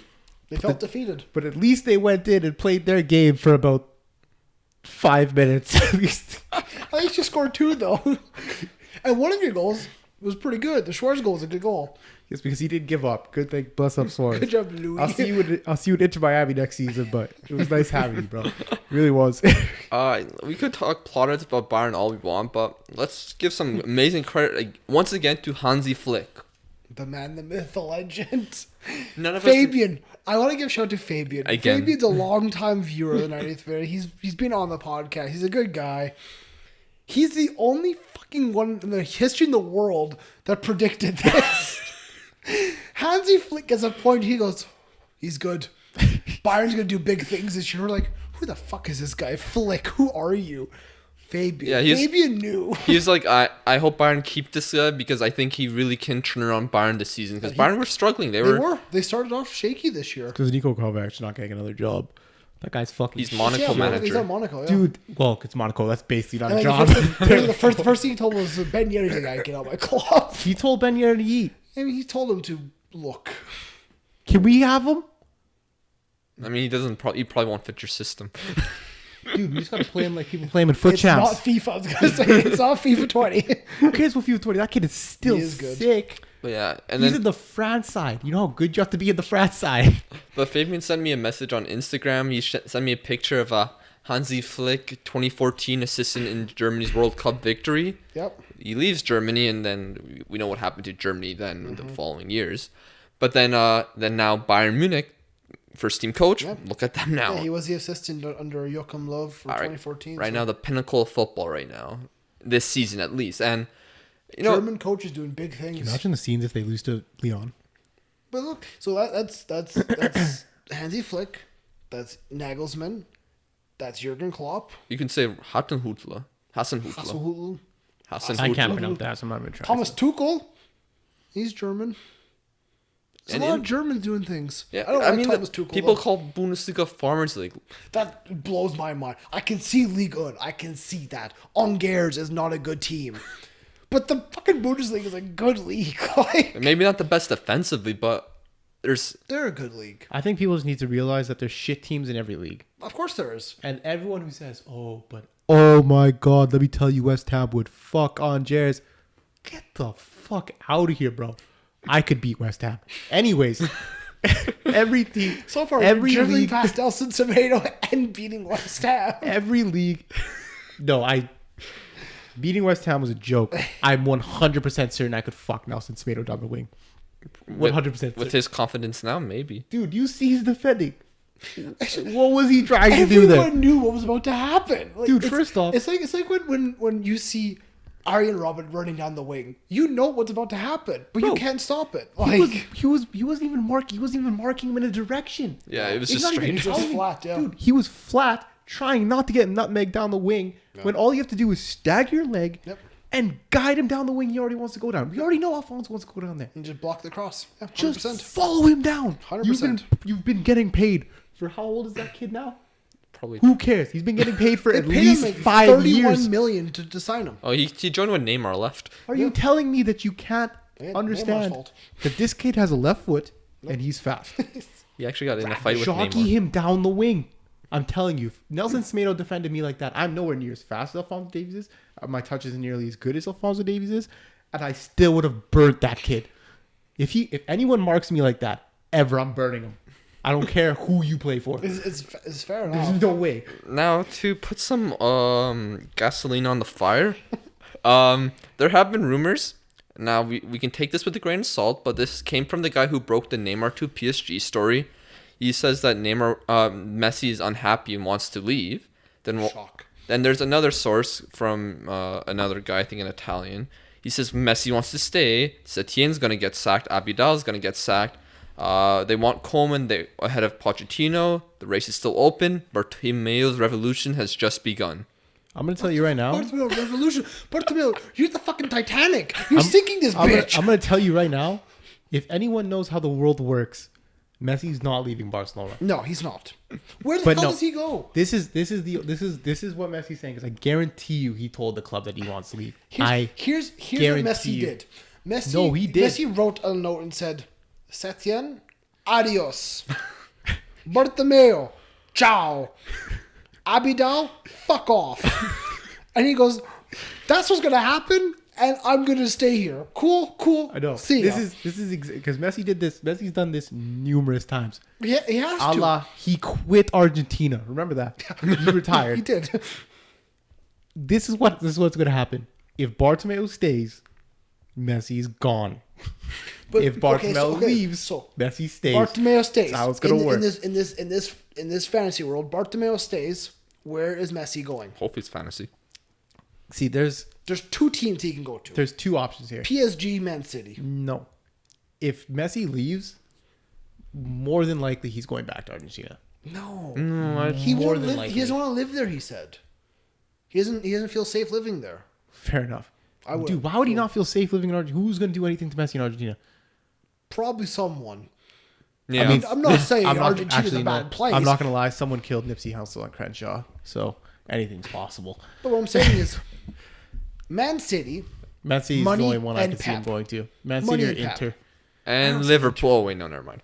They felt defeated. But at least they went in and played their game for about 5 minutes. At least. At least you scored 2, though. And one of your goals was pretty good. The Suarez goal was a good goal. Yes, because he didn't give up. Good thing. Bless up, Suarez. Good job, Louis. I'll see you in Inter Miami next season, but it was nice having you, bro. It really was. We could talk plaudits about Bayern all we want, but let's give some amazing credit once again to Hansi Flick. The man, the myth, the legend. Fabian. I want to give a shout out to Fabian. Again. Fabian's a long-time viewer of the 90th minute. He's been on the podcast. He's a good guy. He's the only fucking one in the history in the world that predicted this. Hansi Flick gets a point. He goes, he's good. Bayern's going to do big things this year. We're like, who the fuck is this guy? Flick, who are you? Fabian. Yeah, Fabian knew. He's like, I hope Bayern keep this guy because I think he really can turn around Bayern this season. Because Bayern were struggling. They started off shaky this year. Because Nico Kovac's not getting another job. That guy's fucking. He's Monaco manager. He's at Monaco, yeah. Dude, well, it's Monaco. That's basically not a job. The first thing he told him was Ben Yedder's like, I get out of my club. He told Ben Yedder to eat. I mean, he told him to look. Can we have him? I mean, he probably won't fit your system. Dude, we just gotta play him like people play him in foot champs. It's not FIFA. I was gonna say it's not FIFA 20. Who cares what FIFA 20? That kid is still sick. But yeah, and He's then in the France side. You know how good you have to be in the France side. but Fabian sent me a message on Instagram. He sent me a picture of a Hansi Flick 2014 assistant in Germany's World Cup victory. Yep. He leaves Germany, and then we know what happened to Germany then in the following years. But then now Bayern Munich, first team coach. Yep. Look at them now. Yeah, he was the assistant under Joachim Löw for 2014. Right now, the pinnacle of football right now, this season at least, and German coaches doing big things. Can you imagine the scenes if they lose to Lyon? But look, so that's Hansi Flick, that's Nagelsmann, that's Jurgen Klopp, you can say Hasenhüttl. Hasenhüttl, I can't pronounce that, so I'm not even trying. Thomas Tuchel. He's German. There's a lot of Germans doing things. Yeah, I don't like Thomas Tuchel. people though. call Bundesliga Farmers League. That blows my mind. I can see Ligue 1. I can see that. Angers is not a good team. But the fucking Bundesliga is a good league. Like, Maybe not the best defensively, but they're a good league. I think people just need to realize that there's shit teams in every league. Of course there is. And everyone who says, oh my God, let me tell you, West Ham would fuck Angers. Get the fuck out of here, bro. I could beat West Ham. Anyways, every team. So far, every we're dribbling league, past Nelson Semedo and beating West Ham. every league. No, beating West Ham was a joke. I'm 100% certain I could fuck Nelson Semedo down the wing. 100% certain. with his confidence now, maybe. Dude, you see his defending. What was he trying to do there? Everyone knew what was about to happen. Like, Dude, first off, it's like when you see Arjen Robben running down the wing, you know what's about to happen, but you Bro, can't stop it. he wasn't even marking him in a direction. Yeah, it was He's just not even strange. just flat, yeah. Dude, he was flat, trying not to get nutmeg down the wing, when all you have to do is stagger your leg and guide him down the wing he already wants to go down. We already know Alphonse wants to go down there. And just block the cross. Yeah, 100%. Just follow him down. 100%. You've been getting paid for how old is that kid now? Probably. Who cares? He's been getting paid for They at paid him least like 5 31 years. million to sign him. Oh, he joined when Neymar left. Are you telling me that you can't Neymar's understand fault. that this kid has a left foot and he's fast? He actually got in a fight with Jockey Neymar. him down the wing. I'm telling you, if Nelson Semedo defended me like that, I'm nowhere near as fast as Alphonso Davies is. My touch isn't nearly as good as Alphonso Davies is, and I still would have burnt that kid. If anyone marks me like that ever, I'm burning him. I don't care who you play for. It's fair enough. There's no way. Now, to put some gasoline on the fire, there have been rumors. Now, we can take this with a grain of salt, but this came from the guy who broke the Neymar to PSG story. He says that Messi is unhappy and wants to leave. Shock. Then there's another source from another guy, I think in Italian. He says Messi wants to stay. Setien's going to get sacked. Abidal's going to get sacked. They want Coleman ahead of Pochettino. The race is still open. Bartomeu's revolution has just begun. I'm going to tell you right now. Bartomeu revolution. Bartomeu, you're the fucking Titanic. You're sinking this bitch. I'm going to tell you right now. If anyone knows how the world works, Messi's not leaving Barcelona. No, he's not. Where the hell does he go? This is what Messi's saying. Because I guarantee you, he told the club that he wants to leave. Here's what Messi did. He did. Messi wrote a note and said, Setien, adios. Bartomeu, ciao. Abidal, fuck off. And he goes, that's what's gonna happen, and I'm gonna stay here. Cool. I know. See ya. This is because Messi did this. Messi's done this numerous times. He has to. Allah, he quit Argentina. Remember that? He retired. He did. This is what's going to happen. If Bartomeu stays, Messi's gone. But, if Bartomeu leaves, Messi stays. Bartomeu stays. That's how it's going to work. In this fantasy world, Bartomeu stays. Where is Messi going? Hopefully it's fantasy. See, there's 2 teams he can go to. There's 2 options here. PSG, Man City. No. If Messi leaves, more than likely he's going back to Argentina. No. He won't live. He doesn't want to live there, he said. He doesn't feel safe living there. Fair enough. I would. Dude, why would he not feel safe living in Argentina? Who's going to do anything to Messi in Argentina? Probably someone. Yeah. I mean, I'm not saying Argentina's a bad place. I'm not going to lie. Someone killed Nipsey Hussle and Crenshaw, so anything's possible. But what I'm saying is, Man City. Messi's the only one I and can see him Pep. going to. Man Money City or and Pep. Inter. And Liverpool. Oh, wait, no, never mind.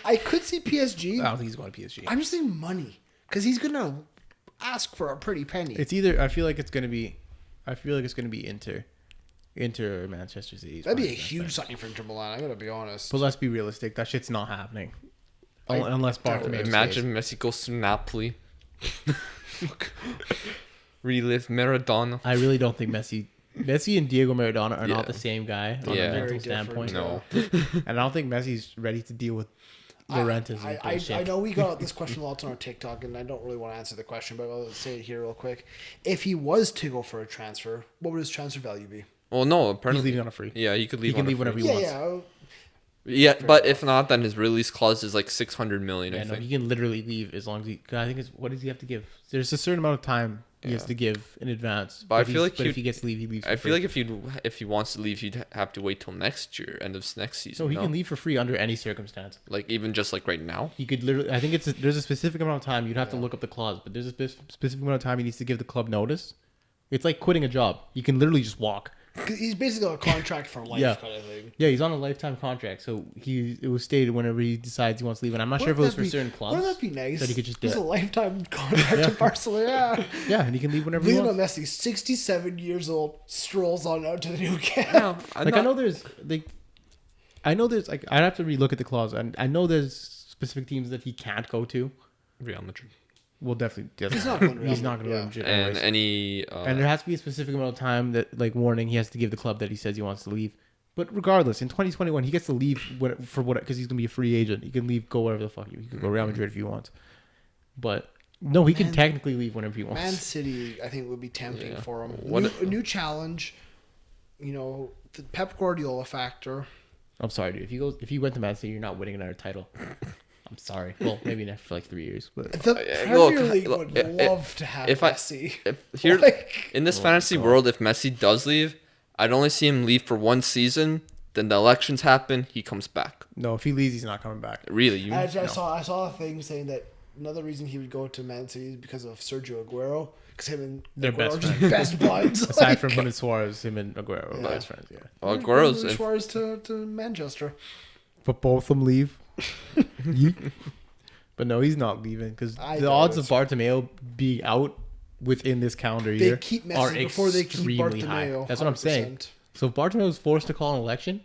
I could see PSG. I don't think he's going to PSG. I'm just saying money. Because he's going to ask for a pretty penny. It's either I feel like it's going to be Inter. Inter or Manchester City. That'd be a huge signing for Inter Milan. I gotta be honest. But let's be realistic. That shit's not happening. Unless Bartomeu Imagine Messi goes to Napoli. Relive Maradona. I really don't think Messi and Diego Maradona are not the same guy on a mental Very standpoint. No. And I don't think Messi's ready to deal with Laurentiis. I know we got this question a lot on our TikTok, and I don't really want to answer the question, but I'll say it here real quick. If he was to go for a transfer, what would his transfer value be? Well, no, He's apparently leaving on a free. Yeah, he could leave. He can leave whenever he wants. Yeah, but if not, then his release clause is like 600 million. I Yeah, no, think. he can literally leave as long as he. Cause I think it's what does he have to give? There's a certain amount of time he has to give in advance. But I feel like if he gets to leave, he leaves. I feel like if he wants to leave, he'd have to wait till next year, end of next season. So he can leave for free under any circumstance. Like even just like right now. He could literally. I think there's a specific amount of time. You'd have to look up the clause, but there's a specific amount of time he needs to give the club notice. It's like quitting a job. You can literally just walk. He's basically on a contract for life kind of thing. Yeah, he's on a lifetime contract, so it was stated whenever he decides he wants to leave. And I'm not sure if it was for certain clubs. Wouldn't that be nice? That he could just He's do a it. lifetime contract to Barcelona. Yeah, and he can leave whenever he Lionel wants. Messi, 67 years old, strolls on out to the new camp. I know there's like I'd have to relook at the clause, and I know there's specific teams that he can't go to. Real Madrid. Well, definitely. He's not going to He's not going to Real Madrid. And anyways. any. And there has to be a specific amount of time that, like, warning he has to give the club that he says he wants to leave. But regardless, in 2021, he gets to leave because he's going to be a free agent. He can leave, go wherever the fuck he can go Real Madrid if he wants. But no, he can technically leave whenever he wants. Man City, I think, would be tempting for him. A new challenge, the Pep Guardiola factor. I'm sorry, dude. If he went to Man City, you're not winning another title. I'm sorry. Well, maybe not for like 3 years. But The Premier League would love to have Messi. In this fantasy world, if Messi does leave, I'd only see him leave for one season. Then the elections happen. He comes back. No, if he leaves, he's not coming back. Really? I saw a thing saying that another reason he would go to Man City is because of Sergio Aguero. Because him and They're Aguero best are just friends. best buds. Aside from him and Suarez, him and Aguero are best friends. Yeah. Well, Aguero's Suarez to Manchester. But both of them leave. But no, he's not leaving because the odds of Bartomeu being out within this calendar year keep Messi are before they keep extremely Bartomeu, high. That's what I'm saying. 100%. So if Bartomeu is forced to call an election,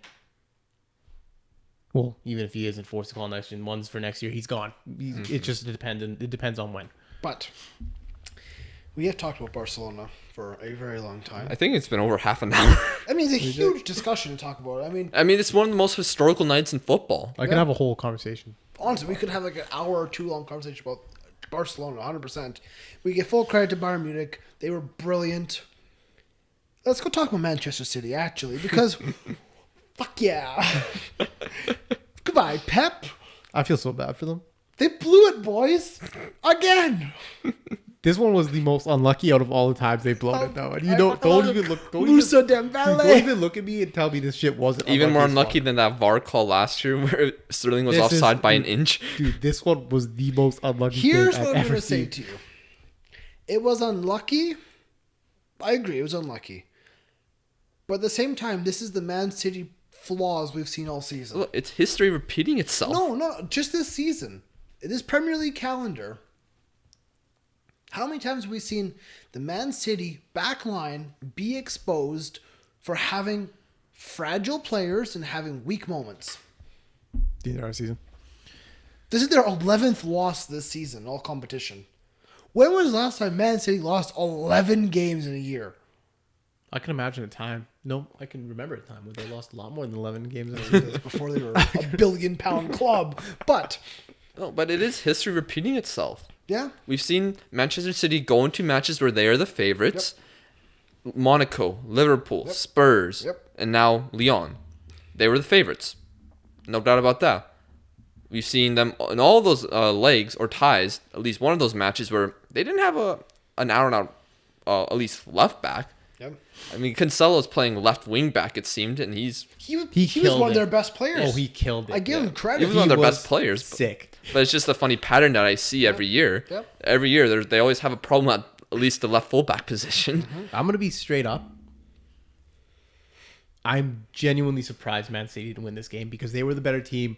well, even if he isn't forced to call an election, one's for next year, he's gone. It just depends. It depends on when. But we have talked about Barcelona for a very long time. I think it's been over half an hour. I mean, it's a huge discussion to talk about. I mean, it's one of the most historical nights in football. I can have a whole conversation. Honestly, we could have like an hour or two long conversation about Barcelona, 100%. We give full credit to Bayern Munich. They were brilliant. Let's go talk about Manchester City, actually, because fuck yeah. Goodbye, Pep. I feel so bad for them. They blew it, boys. Again. This one was the most unlucky out of all the times they've blown it, though. And don't even look. Musa Don't Dembele. even look at me and tell me this shit wasn't Even more unlucky as than that VAR call last year where Sterling was offside by an inch. Dude, this one was the most unlucky Here's thing what I've I'm ever going to say seen. to you. It was unlucky. I agree, it was unlucky. But at the same time, this is the Man City flaws we've seen all season. Look, it's history repeating itself. No, just this season. In this Premier League calendar, how many times have we seen the Man City backline be exposed for having fragile players and having weak moments? The entire season. This is their 11th loss this season, all competition. When was the last time Man City lost 11 games in a year? I can imagine a time. No, I can remember a time where they lost a lot more than 11 games. That's before they were a £1 billion club. But, No, but it is history repeating itself. yeah. We've seen Manchester City go into matches where they are the favorites. Monaco, Liverpool, Spurs, and now Lyon. They were the favorites. No doubt about that. We've seen them in all those legs or ties, at least one of those matches where they didn't have an out-and-out, at least left back. Yep. I mean, Cancelo's playing left wing back, it seemed, and He was killed one of it. their best players. Oh, he killed it. I give him credit. he was one of their was best players. Sick. But it's just a funny pattern that I see every year. Yep. Every year, they always have a problem at least the left fullback position. I'm going to be straight up. I'm genuinely surprised Man City didn't win this game because they were the better team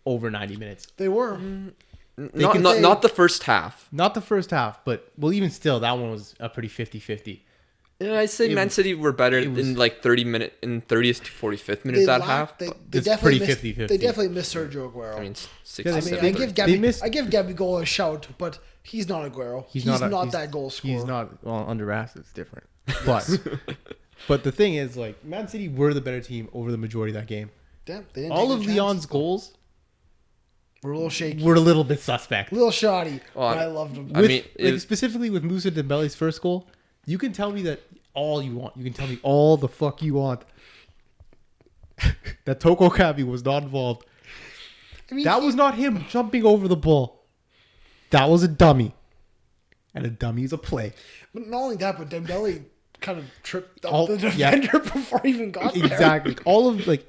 over 90 minutes. They were. Not the first half. Not the first half, but, well, even still, that one was a pretty 50-50. Yeah, I say Man City were better in like 30th to 45th minutes at half. They It's definitely pretty missed, 50-50. They definitely missed Sergio Aguero. I mean, Yeah, 67. I give Gabigol a shout, but he's not Aguero. He's not that goal scorer. He's not under wraps. It's different. But the thing is, like, Man City were the better team over the majority of that game. Damn, they didn't All take of their Lyon's chances, goals were a little shaky, were a little bit suspect. a little shoddy, Well, but I loved them. I mean, Like, specifically with Moussa Dembele's first goal, you can tell me that all you want. You can tell me all the fuck you want. That Toko Kabi was not involved. I mean, That was not him jumping over the ball. That was a dummy. And a dummy is a play. But not only that, but Dembele kind of tripped up All- the yeah. defender before he even got there. Exactly. All of like,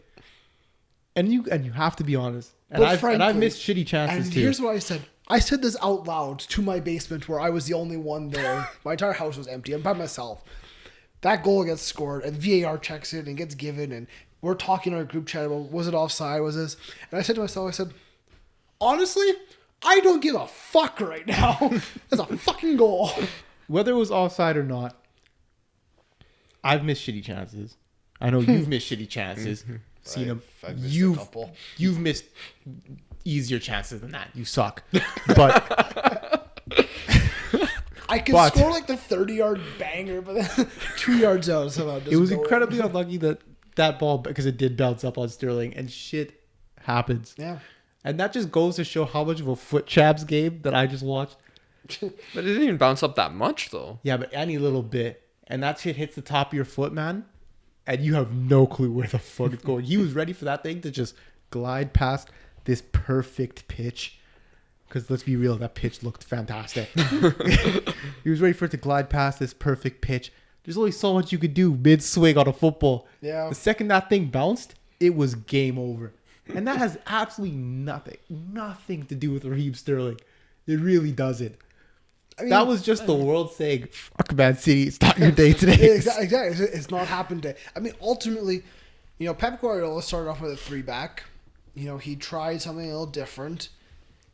and you have to be honest. And But I've frankly, missed shitty chances And too. here's what I said. I said this out loud to my basement where I was the only one there. My entire house was empty. I'm by myself. That goal gets scored and VAR checks it and gets given, and we're talking in our group chat about was it offside, was this? And I said to myself, I said, honestly, I don't give a fuck right now. That's a fucking goal. Whether it was offside or not, I've missed shitty chances. I know you've missed shitty chances. Seen them. I've missed a couple. You've missed easier chances than that. You suck. But I could score like the 30-yard banger, but then 2 yards out somehow. it was incredibly unlucky that ball, because it did bounce up on Sterling, and shit happens. Yeah. And that just goes to show how much of a foot chabs game that I just watched. But it didn't even bounce up that much, though. Yeah, but any little bit, and that shit hits the top of your foot, man, and you have no clue where the fuck it's going. He was ready for that thing to just glide past this perfect pitch. Because let's be real, that pitch looked fantastic. He was ready for it to glide past this perfect pitch. There's only so much you could do mid-swing on a football. Yeah. The second that thing bounced, it was game over. And that has absolutely nothing to do with Raheem Sterling. It really doesn't. I mean, That was just the world saying, fuck Man City, it's not your day today. Exactly. It's not happened to. I mean, ultimately, Pep Guardiola started off with a 3-back. He tried something a little different.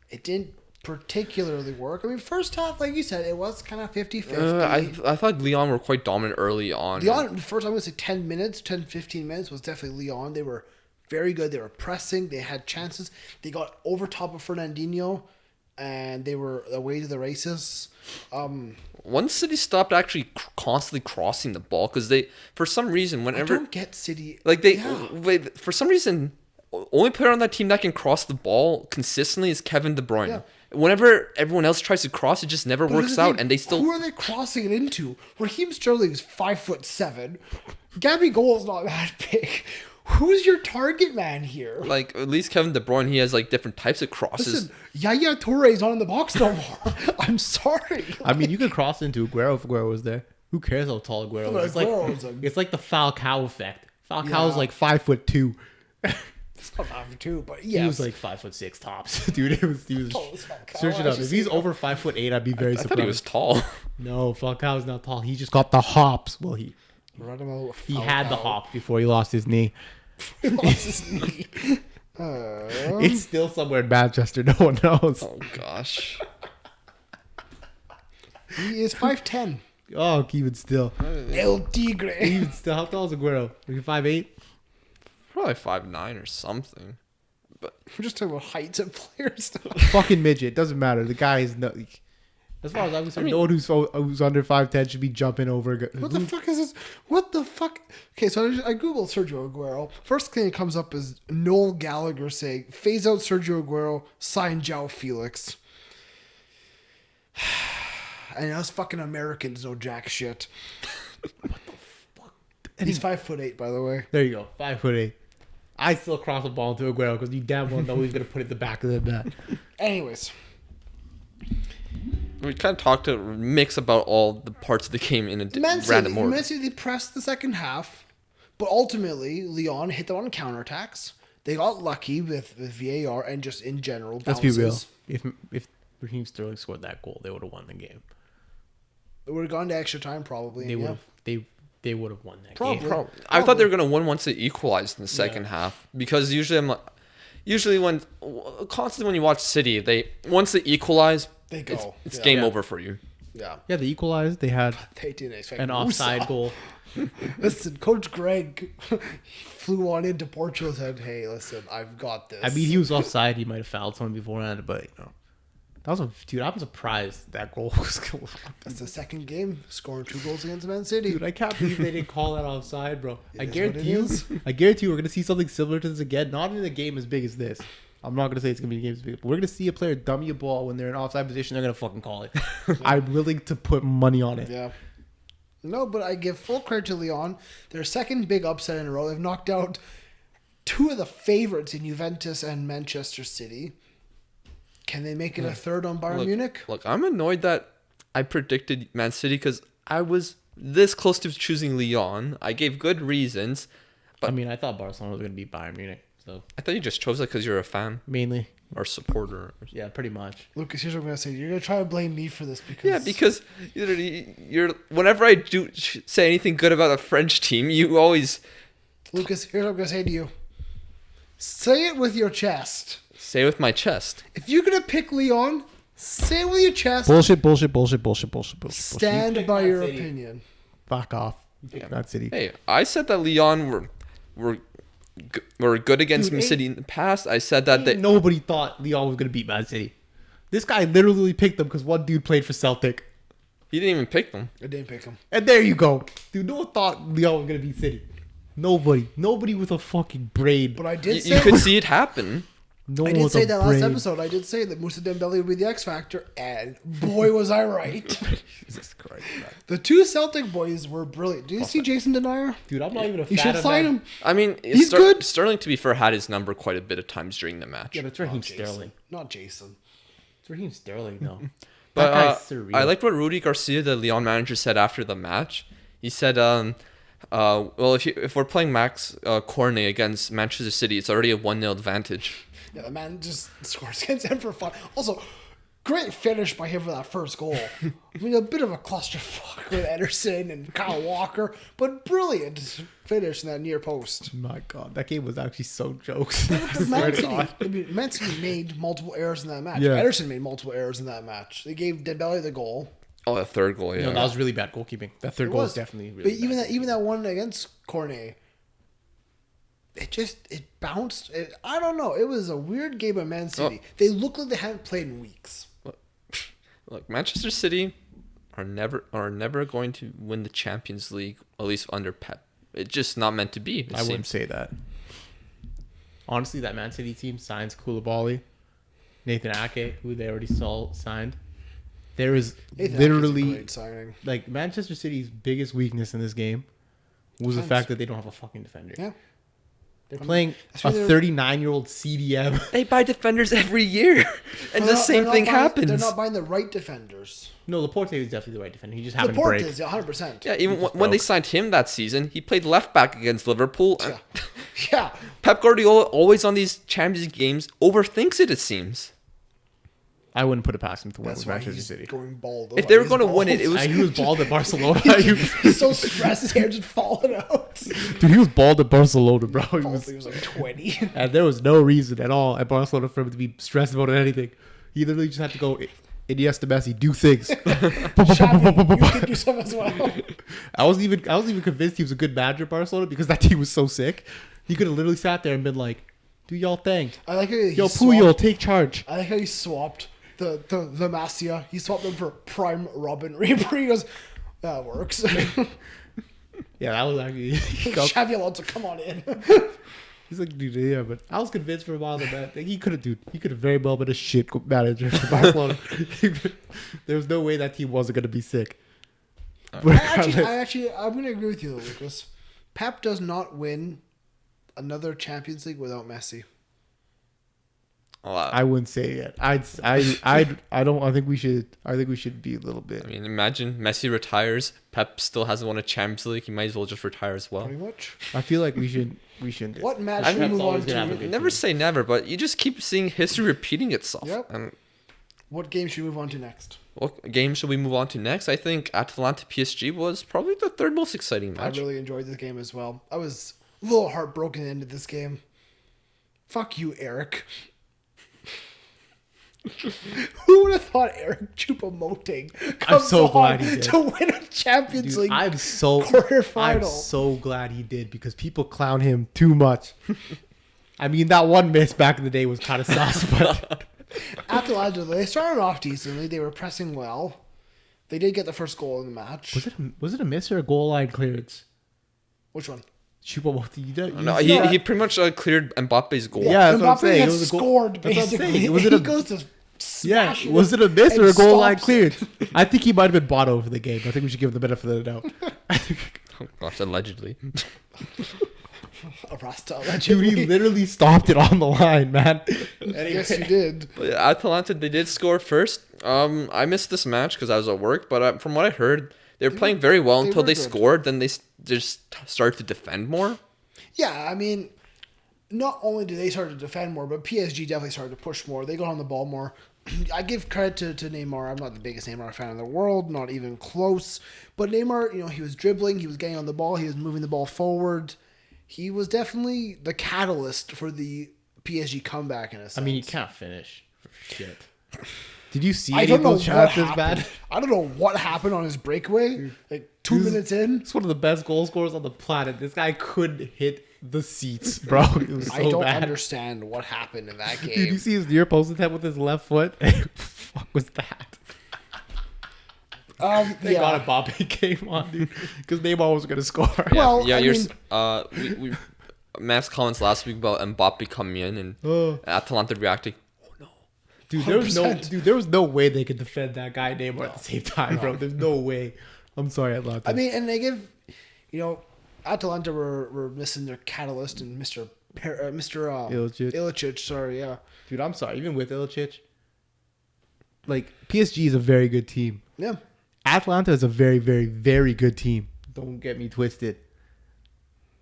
It didn't particularly work. I mean, first half, like you said, it was kind of 50-50. I thought Lyon were quite dominant early on. Lyon, first, I'm going to say 10 minutes, 10, 15 minutes was definitely Lyon. They were very good. They were pressing. They had chances. They got over top of Fernandinho, and they were away to the races. Once City stopped actually constantly crossing the ball, because they, for some reason, I whenever don't get City. for some reason, only player on that team that can cross the ball consistently is Kevin De Bruyne. Yeah. Whenever everyone else tries to cross, it just never But works here's the out, thing, and they still. Who are they crossing it into? Raheem Sterling is 5'7". Gabigol is not that big. Who's your target man here? Like, at least Kevin De Bruyne, he has like different types of crosses. Listen, Yaya Toure is not in the box no more. I'm sorry. I mean, you could cross into Aguero if Aguero was there. Who cares how tall Aguero But is? Aguero's It's like the Falcao effect. Falcao's Yeah. like 5'2". It's not 5'2", but He yes. was like 5'6" tops, dude. He was Tall as Falcao. search it I up. should If he's see over 5'8", I'd be very I surprised. thought he was tall. No, Falcao's not tall. He just got the hops. Well, he had the hop before he lost his knee. He lost his knee. It's still somewhere in Manchester. No one knows. Oh gosh. He is 5'10". Oh, even still. El Tigre. Even still. How tall is Aguero? Like 5'8"? Probably 5'9" or something. We're just talking about heights of players. Fucking midget. Doesn't matter. The guy is no. As far as I'm concerned, no one who's under 5'10" should be jumping over. What the fuck is this? What the fuck? Okay, so I googled Sergio Aguero. First thing that comes up is Noel Gallagher saying, phase out Sergio Aguero, sign João Felix. And us fucking Americans know jack shit. And he's 5'8", by the way. There you go. 5'8". I still cross the ball into Aguero because you damn well know he's going to put it in the back of the net. Anyways. We kind of talked to mix about all the parts of the game in a random order. Man City pressed the second half, but ultimately Lyon hit them on counterattacks. They got lucky with VAR and just in general bounces. Let's be real. If Raheem Sterling scored that goal, they would have won the game. It would have gone to extra time probably. They would have. They would have won that Probably. game. I thought they were gonna win once they equalized in the second half, because usually when you watch City, once they equalize, they go. it's game over for you. Yeah. Yeah, they equalized. They had They didn't expect an offside goal. Listen, Coach Greg flew on into Portugal and said, "Hey, listen, I've got this." I mean, he was offside. He might have fouled someone beforehand, but that was dude. I'm surprised that goal was going. That's the second game scoring 2 goals against Man City. Dude, I can't believe they didn't call that offside, bro. It I is what guarantee it you. is. I guarantee you, we're gonna see something similar to this again. Not in a game as big as this. I'm not gonna say it's gonna be a game as big, but we're gonna see a player dummy a ball when they're in offside position. They're gonna fucking call it. I'm willing to put money on it. Yeah. No, but I give full credit to Lyon. Their second big upset in a row. They've knocked out 2 of the favorites in Juventus and Manchester City. Can they make it a third on Bayern Munich? Look, I'm annoyed that I predicted Man City because I was this close to choosing Lyon. I gave good reasons. I mean, I thought Barcelona was gonna beat Bayern Munich, so I thought you just chose it because you're a fan mainly, or supporter. yeah, pretty much. Lucas, here's what I'm going to say. You're going to try to blame me for this because... Yeah, because you're whenever I do say anything good about a French team, you always Lucas, here's what I'm going to say to you. Say it with your chest. say with my chest. If you're going to pick Lyon, say it with your chest. Bullshit. Stand by your opinion. Fuck off. You picked Man City. Hey, I said that Lyon were good against Dude, Man City in the past. I said that they Nobody thought Lyon was gonna beat Man City. This guy literally picked them because one dude played for Celtic, he didn't even pick them. I didn't pick him. and there you go, dude. No one thought Lyon was gonna beat City. Nobody with a fucking brain. But I did You say... could see it happen. No I one did with say a that brain. last episode. I did say that Moussa Dembele would be the X Factor, and boy was I right. Jesus Christ, man. The 2 Celtic boys were brilliant. Do you see Jason Denier? Dude, I'm not even a fan You should of sign that. him. I mean, He's good. Sterling, to be fair, had his number quite a bit of times during the match. Yeah, but it's Raheem Jason. Sterling. Not Jason. It's Raheem Sterling, though. But That guy's surreal. I like what Rudy Garcia, the Lyon manager, said after the match. He said, well, if we're playing Max Cornet against Manchester City, it's already a 1-0 advantage. Yeah, the man just scores against him for fun. Also, great finish by him for that first goal. I mean, a bit of a clusterfuck with Ederson and Kyle Walker, but brilliant finish in that near post. My God, that game was actually so jokes. Because Swear Man to City, God. I mean, Man City made multiple errors in that match. Yeah. Ederson made multiple errors in that match. They gave Dembele the goal. Oh, the third goal, yeah. No, that was really bad goalkeeping. That third It goal was was definitely really But bad. even that one against Cornet, it bounced. I don't know. It was a weird game of Man City. They look like they haven't played in weeks. Look, Manchester City are never going to win the Champions League, at least under Pep. It's just not meant to be. I wouldn't say that. Honestly, that Man City team signs Koulibaly, Nathan Ake, who they already signed. There is Nathan Ake's a literally great signing. like Manchester City's biggest weakness in this game was the Defense. fact that they don't have a fucking defender. Yeah. They're playing that's a why they're- 39-year-old CDM. They buy defenders every year, and the same thing happens. They're not buying the right defenders. No, Laporte is definitely the right defender. He just happened to Laporte break. is 100%. Yeah, even just when they broke. signed him that season, he played left back against Liverpool. Yeah. Yeah. Pep Guardiola, always on these Champions League games, overthinks it seems. I wouldn't put it past him to win That's with why Manchester he's City. going bald. If they were going to win it, it was... He was bald at Barcelona. He's so stressed, his hair just falling out. Dude, he was bald at Barcelona, bro. He Bald, was, he was like 20. and there was no reason at all at Barcelona for him to be stressed about anything. He literally just had to go, Iniesta, Messi, do things. Xavi, you can do some as well. I was even convinced he was a good manager at Barcelona because that team was so sick. He could have literally sat there and been like, "Do y'all thing, I like how he yo swapped- Puyol, take charge." I like how he swapped the Masia. He swapped them for Prime Robin Reaper. He goes, that works. Yeah, that was actually. Xavi Alonso, come on in. He's like, dude, yeah, but I was convinced for a while that he could have very well been a shit manager for Barcelona. There was no way that team wasn't gonna be sick. I'm going to agree with you, though, Lucas. Pep does not win another Champions League without Messi. I wouldn't say it. I think we should be a little bit. I mean, imagine Messi retires. Pep still hasn't won a Champions League. He might as well just retire as well. Pretty much. I feel like we should do What it. match I should we mean, move Pep's on always gonna have a to? good- Never say never, but you just keep seeing history repeating itself. Yep. And What game should we move on to next? what game should we move on to next? I think Atalanta PSG was probably the third most exciting I match. really enjoyed this game as well. I was a little heartbroken into this game. Fuck you, Eric. Who would have thought Eric Choupo-Moting comes so on glad he did. to win a Champions League I'm so quarterfinal? glad he did because people clown him too much. I mean, that one miss back in the day was kind of sus, but Atalanta, they started off decently. They were pressing well. They did get the first goal in the match. was it a miss or a goal line clearance? Which one? Choupo-Moting. No, he pretty much cleared Mbappe's goal. Yeah, that's what I'm Mbappe saying. had It was a goal. scored, That's what I'm basically. saying. Was it He a- goes to Yeah, smash was it a miss and or a goal line stops cleared? it. I think he might have been bought over the game. I think we should give him the benefit of the doubt. Oh, gosh, allegedly. A Rasta, Dude, allegedly. he literally stopped it on the line, man. Yes, you did. But yeah, Atalanta, they did score first. I missed this match because I was at work, but from what I heard, they were playing very well until were they good. scored. Then they just started to defend more. Yeah, I mean, not only did they start to defend more, but PSG definitely started to push more. They got on the ball more. I give credit to Neymar. I'm not the biggest Neymar fan in the world, not even close. But Neymar, he was dribbling, he was getting on the ball, he was moving the ball forward. He was definitely the catalyst for the PSG comeback in a sense. I mean, you can't finish. Shit. Did you see I any don't of know those what shots as happened. bad? I don't know what happened on his breakaway. Like 2 minutes in. He's one of the best goal scorers on the planet. This guy couldn't hit the seats, bro. It was so I don't bad. understand what happened in that game. Did you see his near post attempt with his left foot? Fuck was that? Thank God Mbappe came on, dude, because Neymar was gonna score. Well, yeah, I we Matt's comments last week about Mbappe coming in and Atalanta reacting. Oh no, Dude, 100%. there was no way they could defend that guy Neymar at the same time, bro. There's no way. I'm sorry, Atlanta. I mean, and they give, Atalanta were missing their catalyst and Mr. Ilicic. Sorry, yeah. Dude, I'm sorry. Even with Ilicic, like PSG is a very good team. Yeah. Atlanta is a very, very, very good team. Don't get me twisted.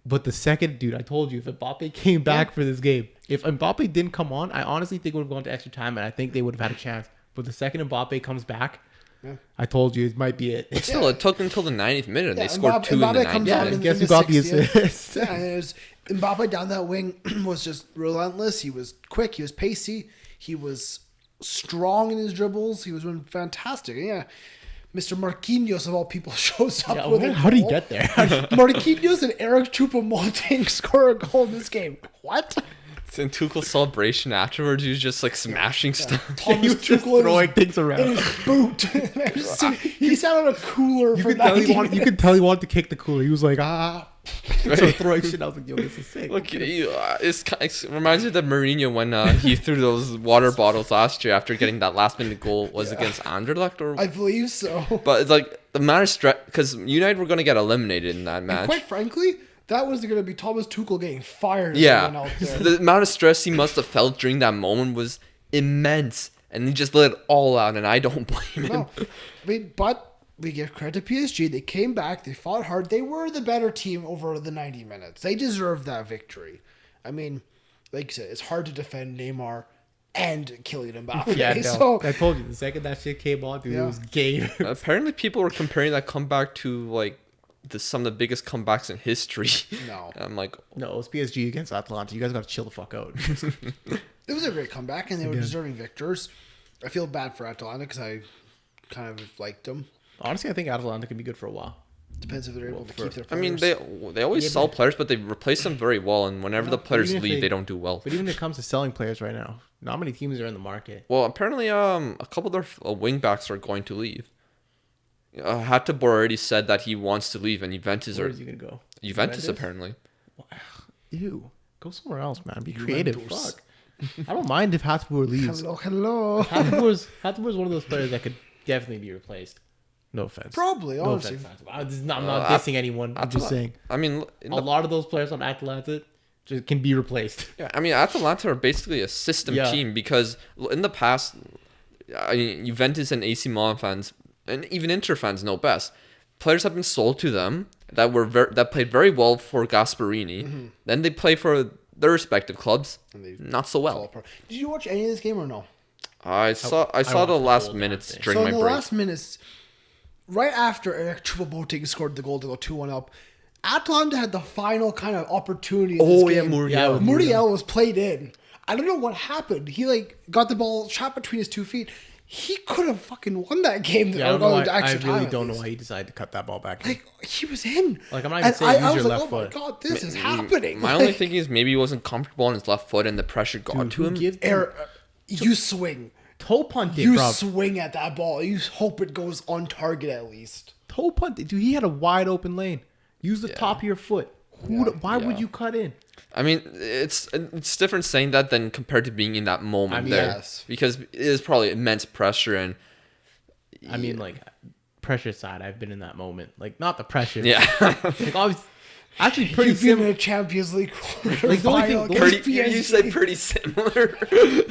But the second, dude, I told you, if Mbappe came back for this game, if Mbappe didn't come on, I honestly think it would have gone to extra time, and I think they would have had a chance. But the second Mbappe comes back, I told you, it might be it. But still, it took until the 90th minute. And Yeah, they scored Mbappe- 2 in the Mbappe 90th comes Yeah, on minute. in- guess the who got the 60th. assist? Yeah, and it was Mbappe down that wing was just relentless. He was quick. He was pacey. He was strong in his dribbles. He was doing fantastic. And yeah, Mr. Marquinhos of all people shows up with a How did he goal. get there? Marquinhos and Eric Choupo-Moting score a goal in this game. What? In Tuchel's celebration afterwards, he was just like smashing stuff. He Thomas was just Tuchel throwing things in around. his boot. He sat on a cooler You for could tell 90 you could tell he wanted to kick the cooler. He was like, so throwing shit. I was like, yo, this is sick. Look, it reminds me of the Mourinho when he threw those water bottles last year after getting that last minute goal was against Anderlecht or. I believe so. But it's like the amount of stress because United were going to get eliminated in that And match. quite frankly, that was going to be Thomas Tuchel getting fired. Yeah, Out there. the amount of stress he must have felt during that moment was immense, and he just let it all out. And I don't blame him. No, but we give credit to PSG. They came back. They fought hard. They were the better team over the 90 minutes. They deserved that victory. I mean, like you said, it's hard to defend Neymar and Kylian Mbappe. Yeah, no. So I told you the second that shit came on, dude, Yeah. it was game. Apparently, people were comparing that comeback to like some of the biggest comebacks in history. No. I'm like, No, it was PSG against Atalanta. You guys got to chill the fuck out. it was a great comeback, and they were deserving victors. I feel bad for Atalanta because I kind of liked them. Honestly, I think Atalanta can be good for a while. Depends if they're able to keep their I mean, players. they always sell players, but they replace them very well. And whenever the players even if leave, they don't do well. But even when it comes to selling players right now, not many teams are in the market. Well, apparently, a couple of their wing backs are going to leave. Hattab already said that he wants to leave, and Juventus Where is he gonna go? Juventus apparently. Ew. Go somewhere else, man. Be creative. Juventus. Fuck. I don't mind if Hateboer leaves. Hello. Hateboer's one of those players that could definitely be replaced. No offense. Probably, No honestly. offense. I'm not dissing anyone. I'm just saying. I mean, A lot of those players on Atalanta just can be replaced. yeah, I mean, Atalanta are basically a system Yeah. team because in the past, I mean, Juventus and AC Milan fans and even Inter fans know best. Players have been sold to them that that played very well for Gasperini. Mm-hmm. Then they play for their respective clubs, they not so fall well. apart. Did you watch any of this game or no? I saw watched the the last whole minutes damn thing. during So my in the break. last minutes, right after Eric Choupo-Moting scored the goal to go 2-1 up, Atalanta had the final kind of opportunity. In this game. Muriel. Yeah, Muriel was played in. I don't know what happened. He like got the ball shot between his 2 feet. He could have fucking won that game. Yeah, I really don't know why he decided to cut that ball back. Like, he was in. Like, I'm not even saying use your left foot. Oh my god, this is happening. My only thinking is maybe he wasn't comfortable on his left foot and the pressure got to him. You swing. Toe punt it, You bro. swing at that ball. You hope it goes on target at least. Toe punt it. Dude, he had a wide open lane. Use the top of your foot. Why would you cut in? I mean, it's different saying that than compared to being in that moment there. Yes. Because it is probably immense pressure and... I mean, like, pressure side, I've been in that moment. Like, not the pressure. Yeah. Like, obviously, actually pretty You've been in similar. a Champions League Like, the only thing- quarterfinal against You said pretty similar.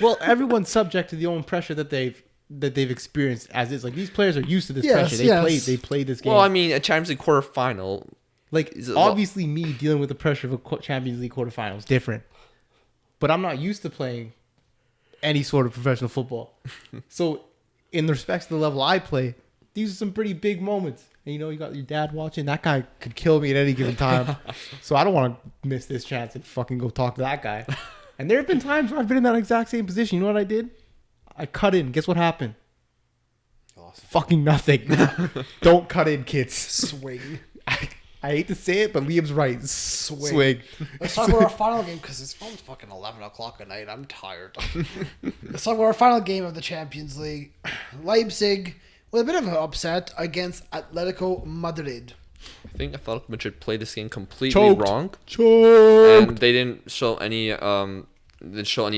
Well, everyone's subject to the own pressure that they've experienced as is. Like, these players are used to this Yes, pressure. yes. They played this game. Well, I mean, a Champions League quarterfinal... Like, obviously, me dealing with the pressure of a Champions League quarterfinal is different. But I'm not used to playing any sort of professional football. So, in respects to the level I play, these are some pretty big moments. And, you know, you got your dad watching. That guy could kill me at any given time. So, I don't want to miss this chance and fucking go talk to that guy. And there have been times where I've been in that exact same position. You know what I did? I cut in. Guess what happened? Awesome. Fucking nothing. Don't cut in, kids. Swing. I hate to say it, but Liam's right. Swing. Let's talk about our final game because it's almost fucking 11 o'clock at night. I'm tired. Let's talk about our final game of the Champions League. Leipzig with a bit of an upset against Atletico Madrid. I think Atletico Madrid played this game completely Choked. wrong. Choked. And they didn't show any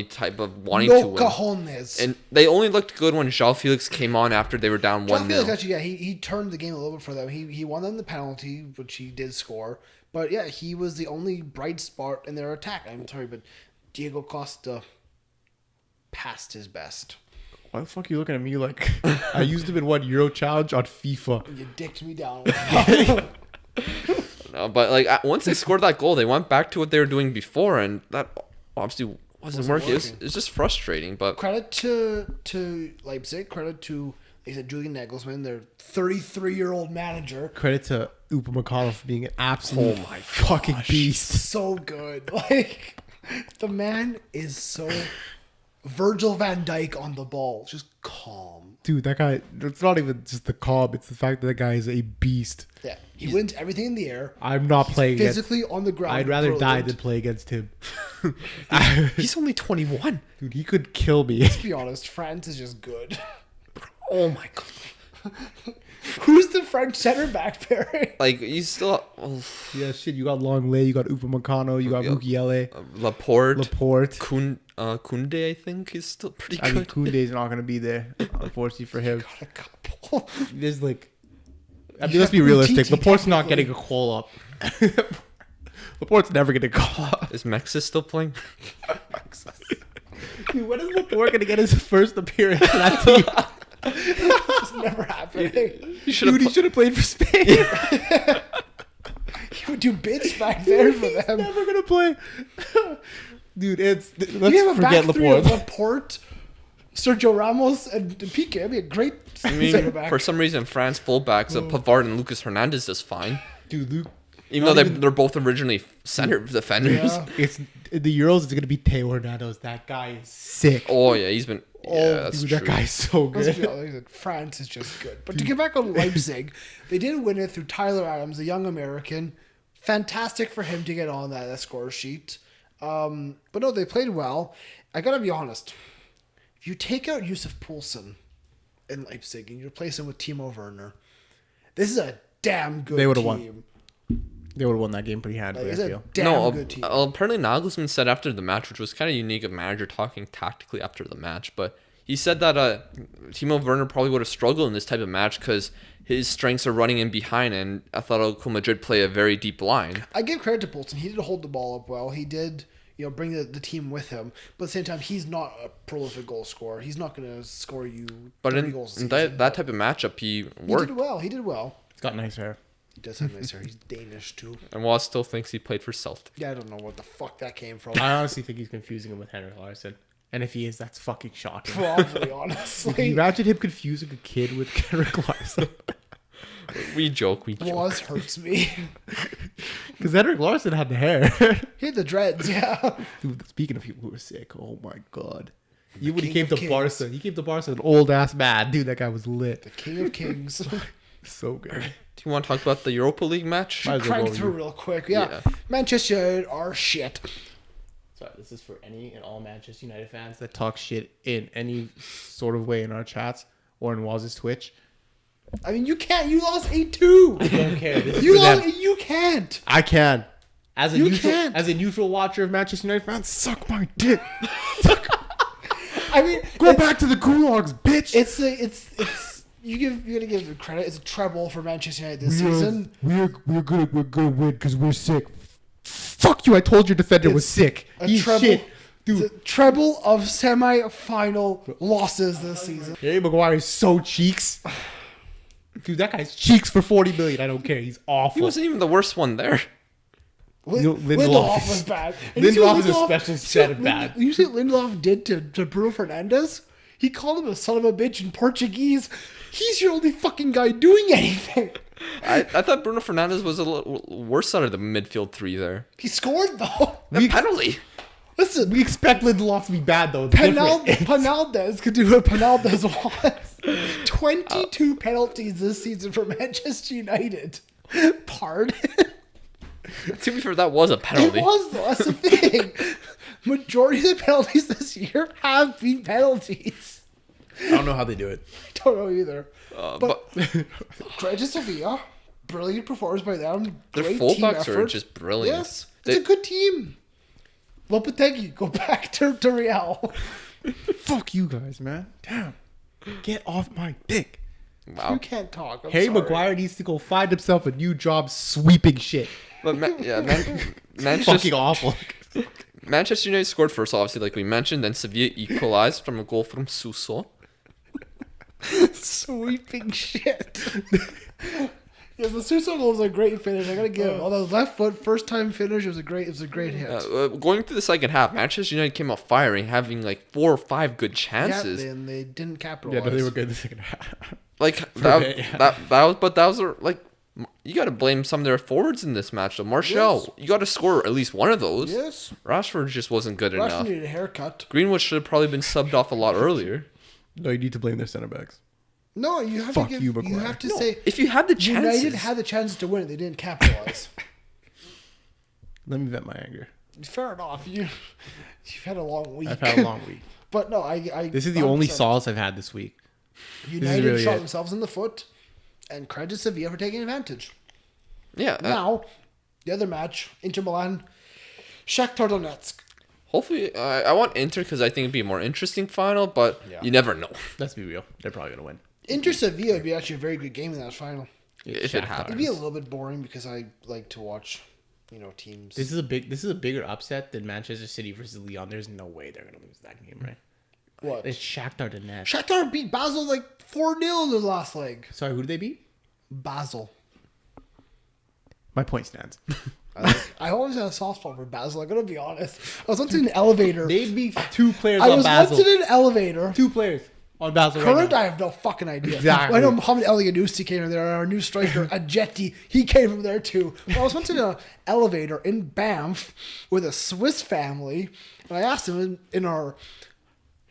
type of wanting No to win. cojones. And they only looked good when João Felix came on after they were down 1-0. Actually, yeah, he turned the game a little bit for them. He won them the penalty, which he did score. But yeah, he was the only bright spot in their attack. I'm sorry, but Diego Costa passed his best. Why the fuck are you looking at me like I used him in one Euro challenge on FIFA? You dicked me down. No, but like once they scored that goal, they went back to what they were doing before, and that obviously wasn't working. It's just frustrating. But Credit to Leipzig. Credit to, like I said, Julian Nagelsmann, their 33-year-old manager. Credit to Upamecano for being an absolute fucking beast. So good. Like, the man is so Virgil van Dijk on the ball. Just calm. Dude, that guy, it's not even just the calm, it's the fact that that guy is a beast. Yeah, he wins everything in the air. I'm not playing Physically on the ground. I'd rather die brilliant. than play against him. he's only 21. Dude, he could kill me. Let's be honest, France is just good. Oh my god. Who's the French center back pairing? Like you still Yeah, shit, you got Longley, you got Upamecano, you got Mukiele, Laporte. Laporte. I think is still pretty I mean, good. Kunde's not going to be there, unfortunately for him. Got a couple. There's like, I mean, let's be realistic. Laporte's not getting a call up. Laporte's never going to call up. Is Mexis still playing? Dude, when is Laporte going to get his first appearance in that team? It's never happening. He should have played for Spain. He would do bits back there for He's them. never going to play. Dude, let's You have a forget back three of Laporte. Laporte, Sergio Ramos, and Piqué. That'd be a great I center mean, back. for some reason, France fullbacks Pavard and Lucas Hernandez does fine. Dude, Luke. Even though they're both originally center defenders. Yeah. It's in the Euros. It's gonna be Teo Hernandez. That guy is sick. Oh yeah, he's been. Yeah, that's dude, true. that guy's so Let's be good. honest, France is just good. But to get back on Leipzig, they did win it through Tyler Adams, a young American. Fantastic for him to get on that score sheet. But no, they played well. I gotta be honest. If you take out Yusuf Poulsen in Leipzig and you replace him with Timo Werner, this is a damn good They would've team. won. They would have won that game pretty handily, Like, I it's a feel. damn good team. Apparently Nagelsmann said after the match, which was kind of unique, a manager talking tactically after the match, but he said that Timo Werner probably would have struggled in this type of match because his strengths are running in behind, and Atletico Madrid play a very deep line. I give credit to Poulsen. He did hold the ball up well. He did, bring the team with him. But at the same time, he's not a prolific goal scorer. He's not going to score you 30 goals a in season. that type of matchup, he worked. He did well. He's got nice hair. He does have nice hair. He's Danish, too. And Waz still thinks he played for Celtic. Yeah, I don't know what the fuck that came from. I honestly think he's confusing him with Henrik Larsson. And if he is, that's fucking shocking. Probably, Can you honestly. imagine him confusing a kid with Henrik Larsson? We joke. Was hurts me. Because Henrik Larsson had the hair. He had the dreads, yeah. Dude, speaking of people who are sick, oh my god. When he King came of to Kings. Barca, an old ass man. Dude, that guy was lit. The King of Kings. So good. Do you want to talk about the Europa League match? Might as well Crank go through over. real quick. Yeah. Yeah. Manchester United are shit. Sorry, this is for any and all Manchester United fans that talk shit in any sort of way in our chats or in Waz's Twitch. I mean, you can't. You lost 8-2. I don't care. This is You for them. lost. You can't. I can. As a You neutral, can't. as a neutral watcher of Manchester United fans, suck my dick. I mean, Go back to the gulags, bitch. it's you gotta give the credit. It's a treble for Manchester United this season. We're gonna win because we're sick. Fuck you! I told your defender was sick. A He's treble, shit, it's dude. a treble of semi-final losses this season. Harry Maguire is so cheeks. Dude, that guy's cheeks for 40 million. I don't care. He's awful. He wasn't even the worst one there. Lindelof Was bad. And you see Lindelof what is a special set of Lin- bad. You see what Lindelof did to Bruno Fernandes? He called him a son of a bitch in Portuguese. He's your only fucking guy doing anything. I thought Bruno Fernandes was a little worse out of the midfield three there. He scored though. The penalty. Listen, We expect Lindelof to be bad though. It's different. Penaldes could do what Penaldes wants. 22 penalties this season for Manchester United. Pardon? To be fair, that was a penalty. It was though. That's the thing. Majority of the penalties this year have been penalties. I don't know how they do it. I don't know either. But Credit to Sevilla. Brilliant performance by them. their Great team fullbacks are effort. just brilliant. Yes, it's a good team. Lopetegui, go back to Real. Fuck you guys, man. Damn. Get off my dick. Wow. You can't talk. I'm Harry sorry. Maguire needs to go find himself a new job sweeping shit. But Manchester, Fucking awful. Manchester United scored first, obviously, like we mentioned. Then Sevilla equalized from a goal from Suso. Sweeping shit. Yeah, the Suso goal was a great finish. I gotta give it. On the left foot, first time finish, it was a great hit. Going through the second half, Manchester United came out firing, having like 4 or 5 good chances. Yeah, and they didn't capitalize. Yeah, but they were good in the second half. Like bit, yeah. that was like you got to blame some of their forwards in this match. Though Martial, Yes. you got to score at least one of those. Yes. Rashford just wasn't good Rashford enough. needed a haircut. Greenwood should have probably been subbed off a lot earlier. No, you need to blame their center backs. No, you have Fuck to give. you, You Maguire. have to No, say if you had the chances, United had the chances to win it. They didn't capitalize. Let me vent my anger. Fair enough. You've had a long week. I've had a long week. But no, I This is the only 100%. solace I've had this week. United really shot it. themselves in the foot, and credit to Sevilla for taking advantage. yeah. Now, the other match, Inter Milan, Shakhtar Donetsk. Hopefully, I want Inter because I think it'd be a more interesting final, but Yeah. you never know Let's be real. They're probably going to win. Inter Sevilla would be actually a very good game in that final. if it Shakhtar. happens. It'd be a little bit boring because I like to watch, teams. This is a bigger upset than Manchester City versus Lyon. There's no way they're going to lose that game, right? What? It's Shakhtar Donetsk. Shakhtar beat Basel like 4-0 in the last leg. Sorry, who did they beat? Basel. My point stands. I always had a soft spot for Basel. I gotta be honest. I was once in an elevator. They beat 2 players I on was Basel. once in an elevator. 2 players on Basel Current, right now. I have no fucking idea. Exactly. I know Mohamed El Yanusi came from there. Our new striker, Ajeti, he came from there too. But I was once in an elevator in Banff with a Swiss family, and I asked him in our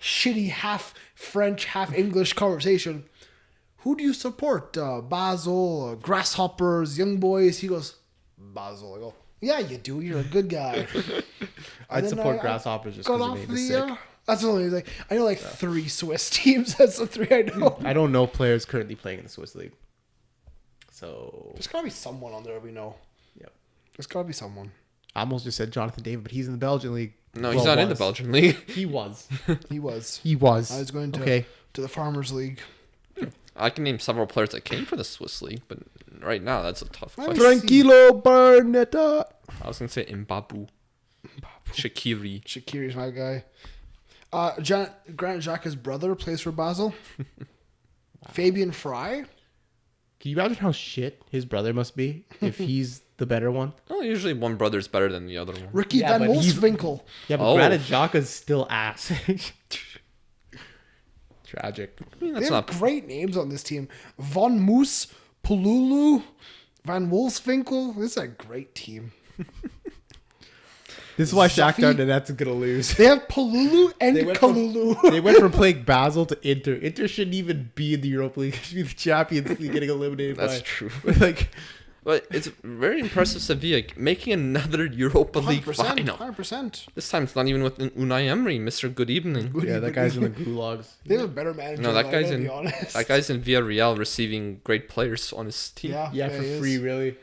shitty half French, half English conversation, who do you support? Basel, Grasshoppers, Young Boys? He goes, Basel. I go, yeah, you do. You're a good guy. I'd And then support I Grasshoppers just got because off the name is sick. that's the only thing. I know like 3 Swiss teams. That's the 3 I know. I don't know players currently playing in the Swiss League. So, There's gotta be someone on there we know. yep. There's gotta be someone. I almost just said Jonathan David, but he's in the Belgian league. No, he's Well, not in the was. Belgian league. He was. He was. He was. I was going to Okay. to the Farmers League. I can name several players that came from the Swiss league, but right now that's a tough Let me question. Tranquilo Bernetta. I was gonna say Mbabu, Shaqiri. Shaqiri's my guy. Grant Xhaka's brother plays for Basel. Fabian Fry. Can you imagine how shit his brother must be if he's the better one? Well, usually one brother's better than the other one. Ricky Yeah, Van but he's- Wolfswinkel. Yeah, but Oh. Granit Xhaka's still ass. Tragic. I mean, They that's have not. great names on this team. Von Moos, Pululu, Van Wolfswinkel. This is a great team. This is why Zuffy. Shakhtar Donetsk is gonna lose. They have Palulu and They went from- Kalulu. They went from playing Basel to Inter. Inter shouldn't even be in the Europa League. They should be the Champions League, getting eliminated. That's by, true. Like, But it's very impressive Sevilla making another Europa League 100%, final. 100%. This time it's not even with Unai Emery, Mr. Good Evening. yeah, that guy's in the gulags. They have a better manager. No, that though, guy's to be in honest. that guy's in Villarreal receiving great players on his team. Yeah, for free, really.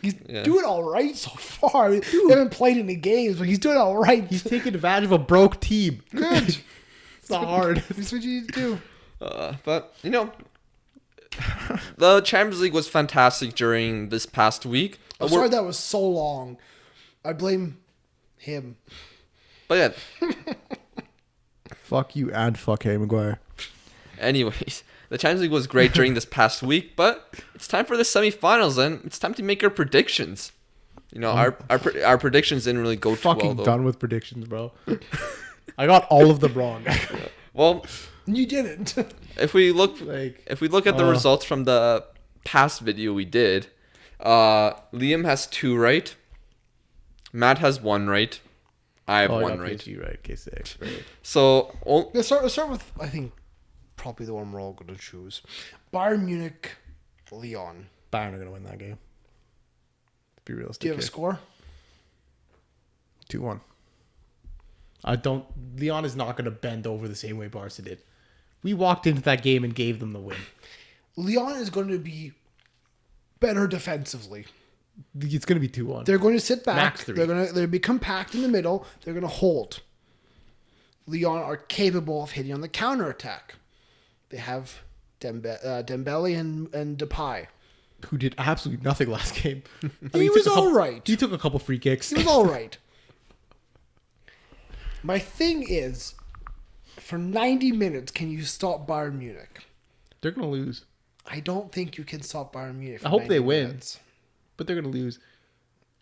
He's Yeah. doing all right so far. They haven't played any games, but he's doing all right. He's taking advantage of a broke team. Good. It's not hard. That's what you need to do. But the Champions League was fantastic during this past week. I'm sorry that was so long. I blame him. But yeah, Fuck you and fuck Harry Maguire. anyways, the Champions League was great during this past week. But it's time for the semifinals, and it's time to make our predictions. Our predictions didn't really go too well, Fucking though. done with predictions, bro. I got all of them wrong. Well, You didn't. if we look Like, at the results from the past video we did, Liam has 2 right. Matt has 1 right. I have 1 right. PSG right. Okay, 6. Right. So Let's start with, I think, probably the one we're all going to choose. Bayern Munich, Lyon. Bayern are gonna win that game. Be realistic. Do you have a score? 2-1. Leon is not gonna bend over the same way Barca did. We walked into that game and gave them the win. Lyon is going to be better defensively. It's gonna be 2-1. They're going to sit back. Max 3. They'll be compact in the middle. They're going to hold. Lyon are capable of hitting on the counterattack. They have Dembele and Depay. Who did absolutely nothing last game. He was all right. He took a couple free kicks. He was all right. My thing is, for 90 minutes, can you stop Bayern Munich? They're gonna lose, I don't think you can stop Bayern Munich. For I hope 90 they win. minutes. but they're gonna lose.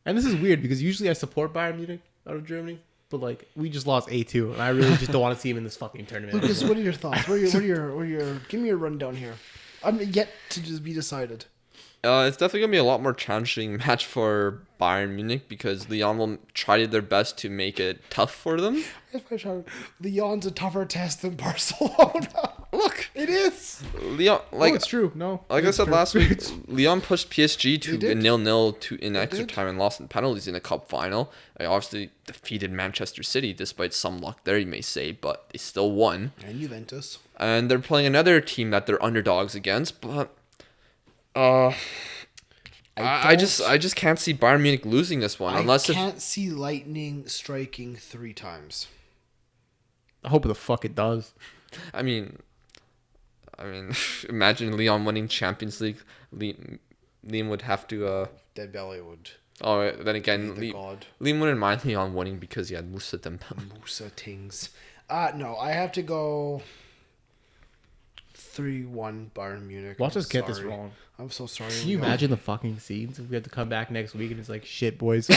And this is weird because usually I support Bayern Munich out of Germany, but like we just lost 8-2, and I really just don't want to see him in this fucking tournament. Lucas, what are your thoughts? What are your? Give me a rundown here. I'm yet to just be decided. it's definitely gonna be a lot more challenging match for Bayern Munich because Lyon will try their best to make it tough for them. Lyon's a tougher test than Barcelona. Look, It is. Lyon, Oh, it's true. No, like I it's said true. last week, Lyon pushed PSG to They did. 0-0 in extra did. time and lost in penalties in a cup final. They obviously defeated Manchester City despite some luck there, you may say, but they still won. And Juventus. And they're playing another team that they're underdogs against, but I just can't see Bayern Munich losing this one unless I can't see Lightning striking 3 times. I hope the fuck it does. I mean, imagine Lyon winning Champions League. Liam would have to. Dembele would. Oh, then again, The god. Liam wouldn't mind Lyon winning because he had Moussa Dembele. Musa Tings. No, I have to go 3-1 Bayern Munich. Watch I'm us get this sorry. wrong. I'm so sorry. Can you imagine the fucking scenes if we had to come back next week and it's like, shit, boys.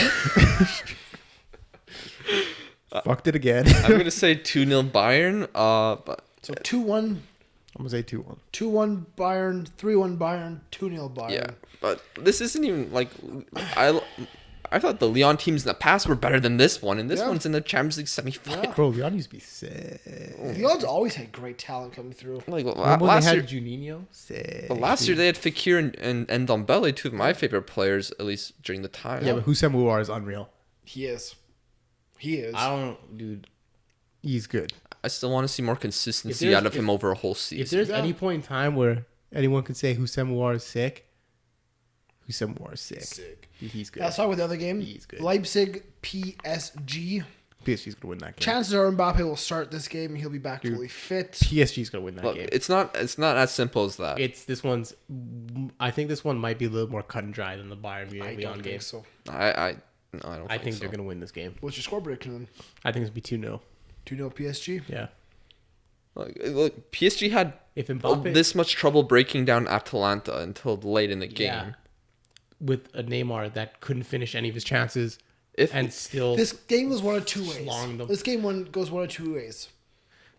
Fucked it again. I'm gonna say 2-0 Bayern. But So 2-1, I'm gonna say 2-1. 2-1 Bayern, 3-1 Bayern, 2-0 Bayern. yeah, but this isn't even like I thought the Lyon teams in the past were better than this one, and this Yeah. one's in the Champions League semi-final. Yeah. Bro, Leon used to be sick. Lyon's always had great talent coming through. Like Remember when last they year, had Juninho? Sick. but last year they had Fekir and Ndombele, 2 of my favorite players, at least during the time. Yeah, but Houssem Ouar is unreal. He is. He is. Dude. He's good. I still want to see more consistency If there's- out of him over a whole If season. there's Yeah. any point in time where anyone could say Houssem Ouar is sick, Houssem Ouar is sick. Sick. He's good. That's why with the other game, He's good. Leipzig, PSG. PSG's gonna win that game. Chances are Mbappe will start this game and he'll be back fully fit. PSG's gonna win that Look, game. it's not as simple as that. I think this one might be a little more cut and dry than the Bayern I Munich don't Leon game. think so. I don't. I think so. they're gonna win this game. What's your score prediction then? I think it's gonna be 2-0. 2-0 PSG? Yeah. Look, PSG had If Mbappe this much trouble breaking down Atalanta until late in the game. Yeah. with a Neymar that couldn't finish any of his chances If and still This game goes one of 2 ways. Slong them. This game goes one of 2 ways.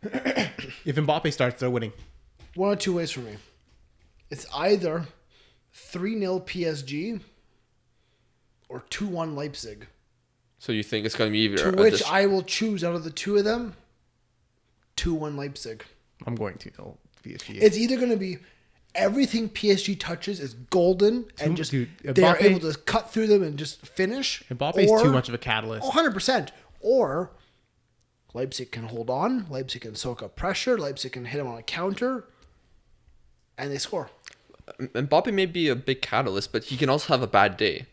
if Mbappe starts, they're winning. One of 2 ways for me. It's either 3-0 PSG or 2-1 Leipzig. So you think it's going to be either... To which I will choose out of the two of them, 2-1 Leipzig. I'm going to go PSG. It's either going to be everything PSG touches is golden and just Dude, they're Mbappe- able to cut through them and just finish. Mbappe's too much of a catalyst. 100%. Or Leipzig can hold on. Leipzig can soak up pressure. Leipzig can hit them on a counter. And they score. Mbappe may be a big catalyst, but he can also have a bad day.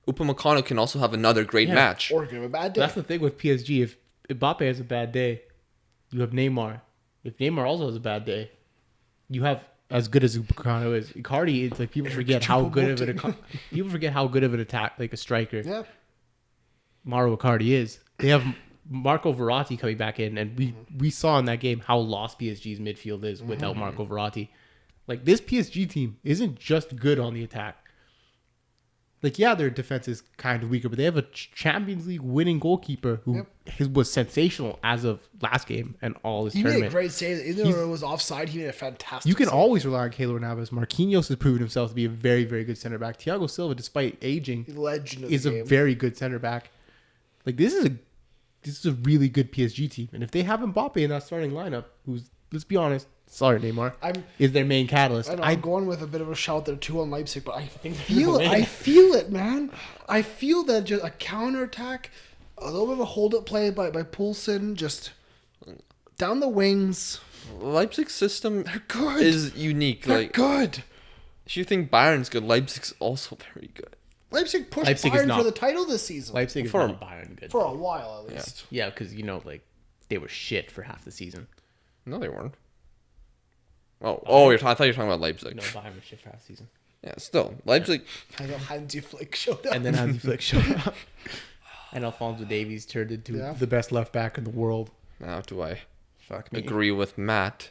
Upamecano can also have another great match. Or give him a bad day. That's the thing with PSG. If Mbappe has a bad day, you have Neymar. If Neymar also has a bad day, you have as good as Upamecano is. Icardi, it's like people forget how good of an attack, like a striker. Yeah. Mauro Icardi is. They have Marco Verratti coming back in, and we saw in that game how lost PSG's midfield is without Marco Verratti. Like, this PSG team isn't just good on the attack. Like, yeah, their defense is kind of weaker, but they have a Champions League winning goalkeeper who was sensational as of last game and all this tournament. He made a great save. Even though it was offside, he made a fantastic You can save. always rely on Keylor Navas. Marquinhos has proven himself to be a very, very good center back. Thiago Silva, despite aging, Legend of is the a game. very good center back. Like, this is a really good PSG team. And if they have Mbappe in that starting lineup, who's, let's be honest, sorry, Neymar, is their main catalyst. I'm going with a bit of a shout there, 2-1 Leipzig, but I think feel it. I feel it, man. I feel that just a counterattack, a little bit of a hold-up play by Poulsen, just down the wings. Leipzig's system Good. is unique. They're Like, good. if you think Bayern's good, Leipzig's also very good. Leipzig pushed Leipzig is Bayern not. for the title this season. Leipzig is For- not Bayern good. For a while, at least. Yeah, because, like, they were shit for half the season. No, they weren't. I thought you were talking about Leipzig. No, Bayern was shit for half the season. Yeah, still. Leipzig, I know Hansi Flick showed up. And then Hansi Flick showed up. And Alphonso Davies turned into the best left back in the world. now do I Fuck me. agree with Matt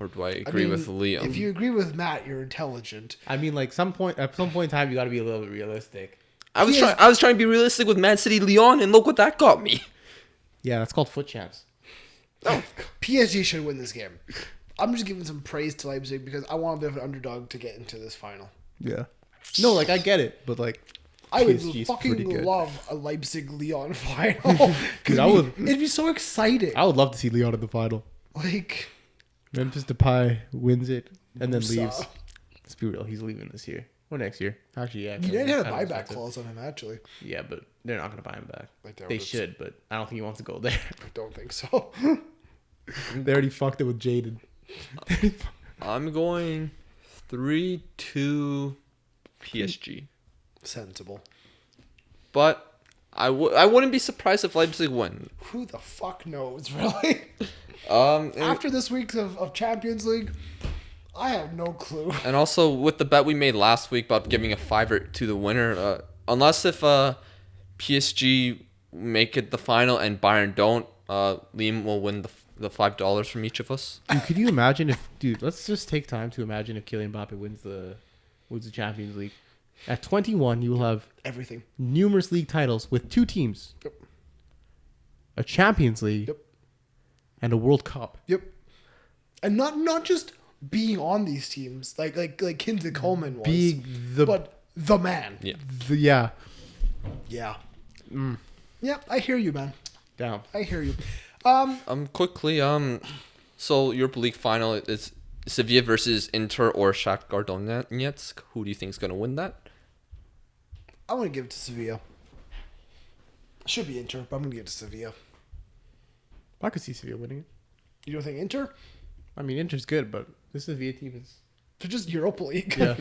or do I agree with Lyon? If you agree with Matt, you're intelligent. I mean, like, at some point in time, you got to be a little bit realistic. I was trying to be realistic with Man City Lyon, and look what that got me. Yeah, that's called foot champs. PSG should win this game. I'm just giving some praise to Leipzig because I want a bit of an underdog to get into this final. Yeah. No, like, I get it, but, like, I would PSG is pretty fucking good. love a Leipzig-Lyon final. Dude, It'd be so exciting. I would love to see Lyon in the final. Like, Memphis Depay wins it and then Musa. leaves. Let's be real, he's leaving this year. Or next year. Actually, yeah. United had a kinda buyback expensive. clause on him, actually. Yeah, but they're not going to buy him back. I doubt They it. should, but I don't think he wants to go there. I don't think so. They already fucked it with Jaden. I'm going 3-2 PSG. Sensible. But I wouldn't be surprised if Leipzig win. Who the fuck knows, really? And After this week of Champions League, I have no clue. also with the bet we made last week about giving a fiver to the winner, unless if PSG make it the final and Bayern don't, Liam will win the $5 from each of us. Dude, could you imagine if... Dude, let's just take time to imagine if Kylian Mbappe wins the Champions League. At 21, you will have Everything. numerous league titles with two teams. Yep. A Champions League. Yep. And a World Cup. Yep. And not just being on these teams, like Kinsey Coleman was. Being the... but the man. Yeah. yeah. Yeah. Yeah, I hear you, man. Down. I hear you. Quickly, so Europa League final is Sevilla versus Inter or Shakhtar Donetsk. Who do you think is going to win that? I'm going to give it to Sevilla. Should be Inter, but I'm going to give it to Sevilla. I could see Sevilla winning it. You don't think Inter? I mean, Inter's good, but this Sevilla team is... They're just Europa League. Yeah.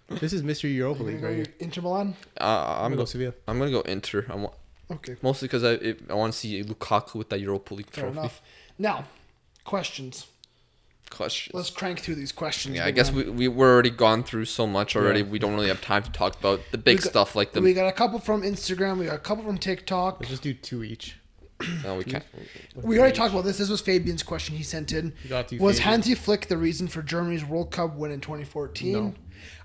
This is Mr. Europa You're League gonna right go here. Inter Milan? I'm go going Sevilla. I'm going to go Inter. Okay. Mostly because I want to see Lukaku with that Europa League Fair trophy. enough. Now, questions. Questions. Let's crank through these questions. Yeah, I big guess man. we're already gone through so much already. Yeah. We don't really have time to talk about the big stuff like We the. got a couple from Instagram. We got a couple from TikTok. Let's just do two each. No, we can't. We already talked about this. This was Fabian's question he sent in. You got to, Was Fabian. Hansi Flick the reason for Germany's World Cup win in 2014? No.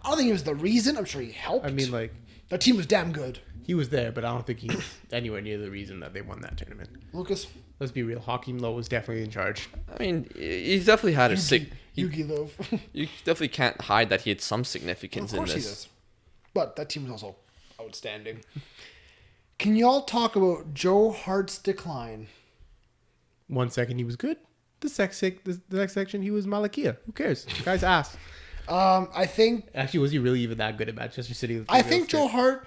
I don't think he was the reason. I'm sure he helped. I mean, like, the team was damn good. he was there, but I don't think he's anywhere near the reason that they won that tournament. Lucas, Let's be real. Hakeem Lowe was definitely in charge. I mean, he's definitely had a sick. Yugi Love. You definitely can't hide that he had some Of significance in course he this. does. But that team was also Outstanding. Can y'all talk about Joe Hart's decline? 1 second he was good. The next section he was Malakia. Who cares? Guy's ass. I think. Actually, was he really even that good at Manchester City? I think Joe Hart.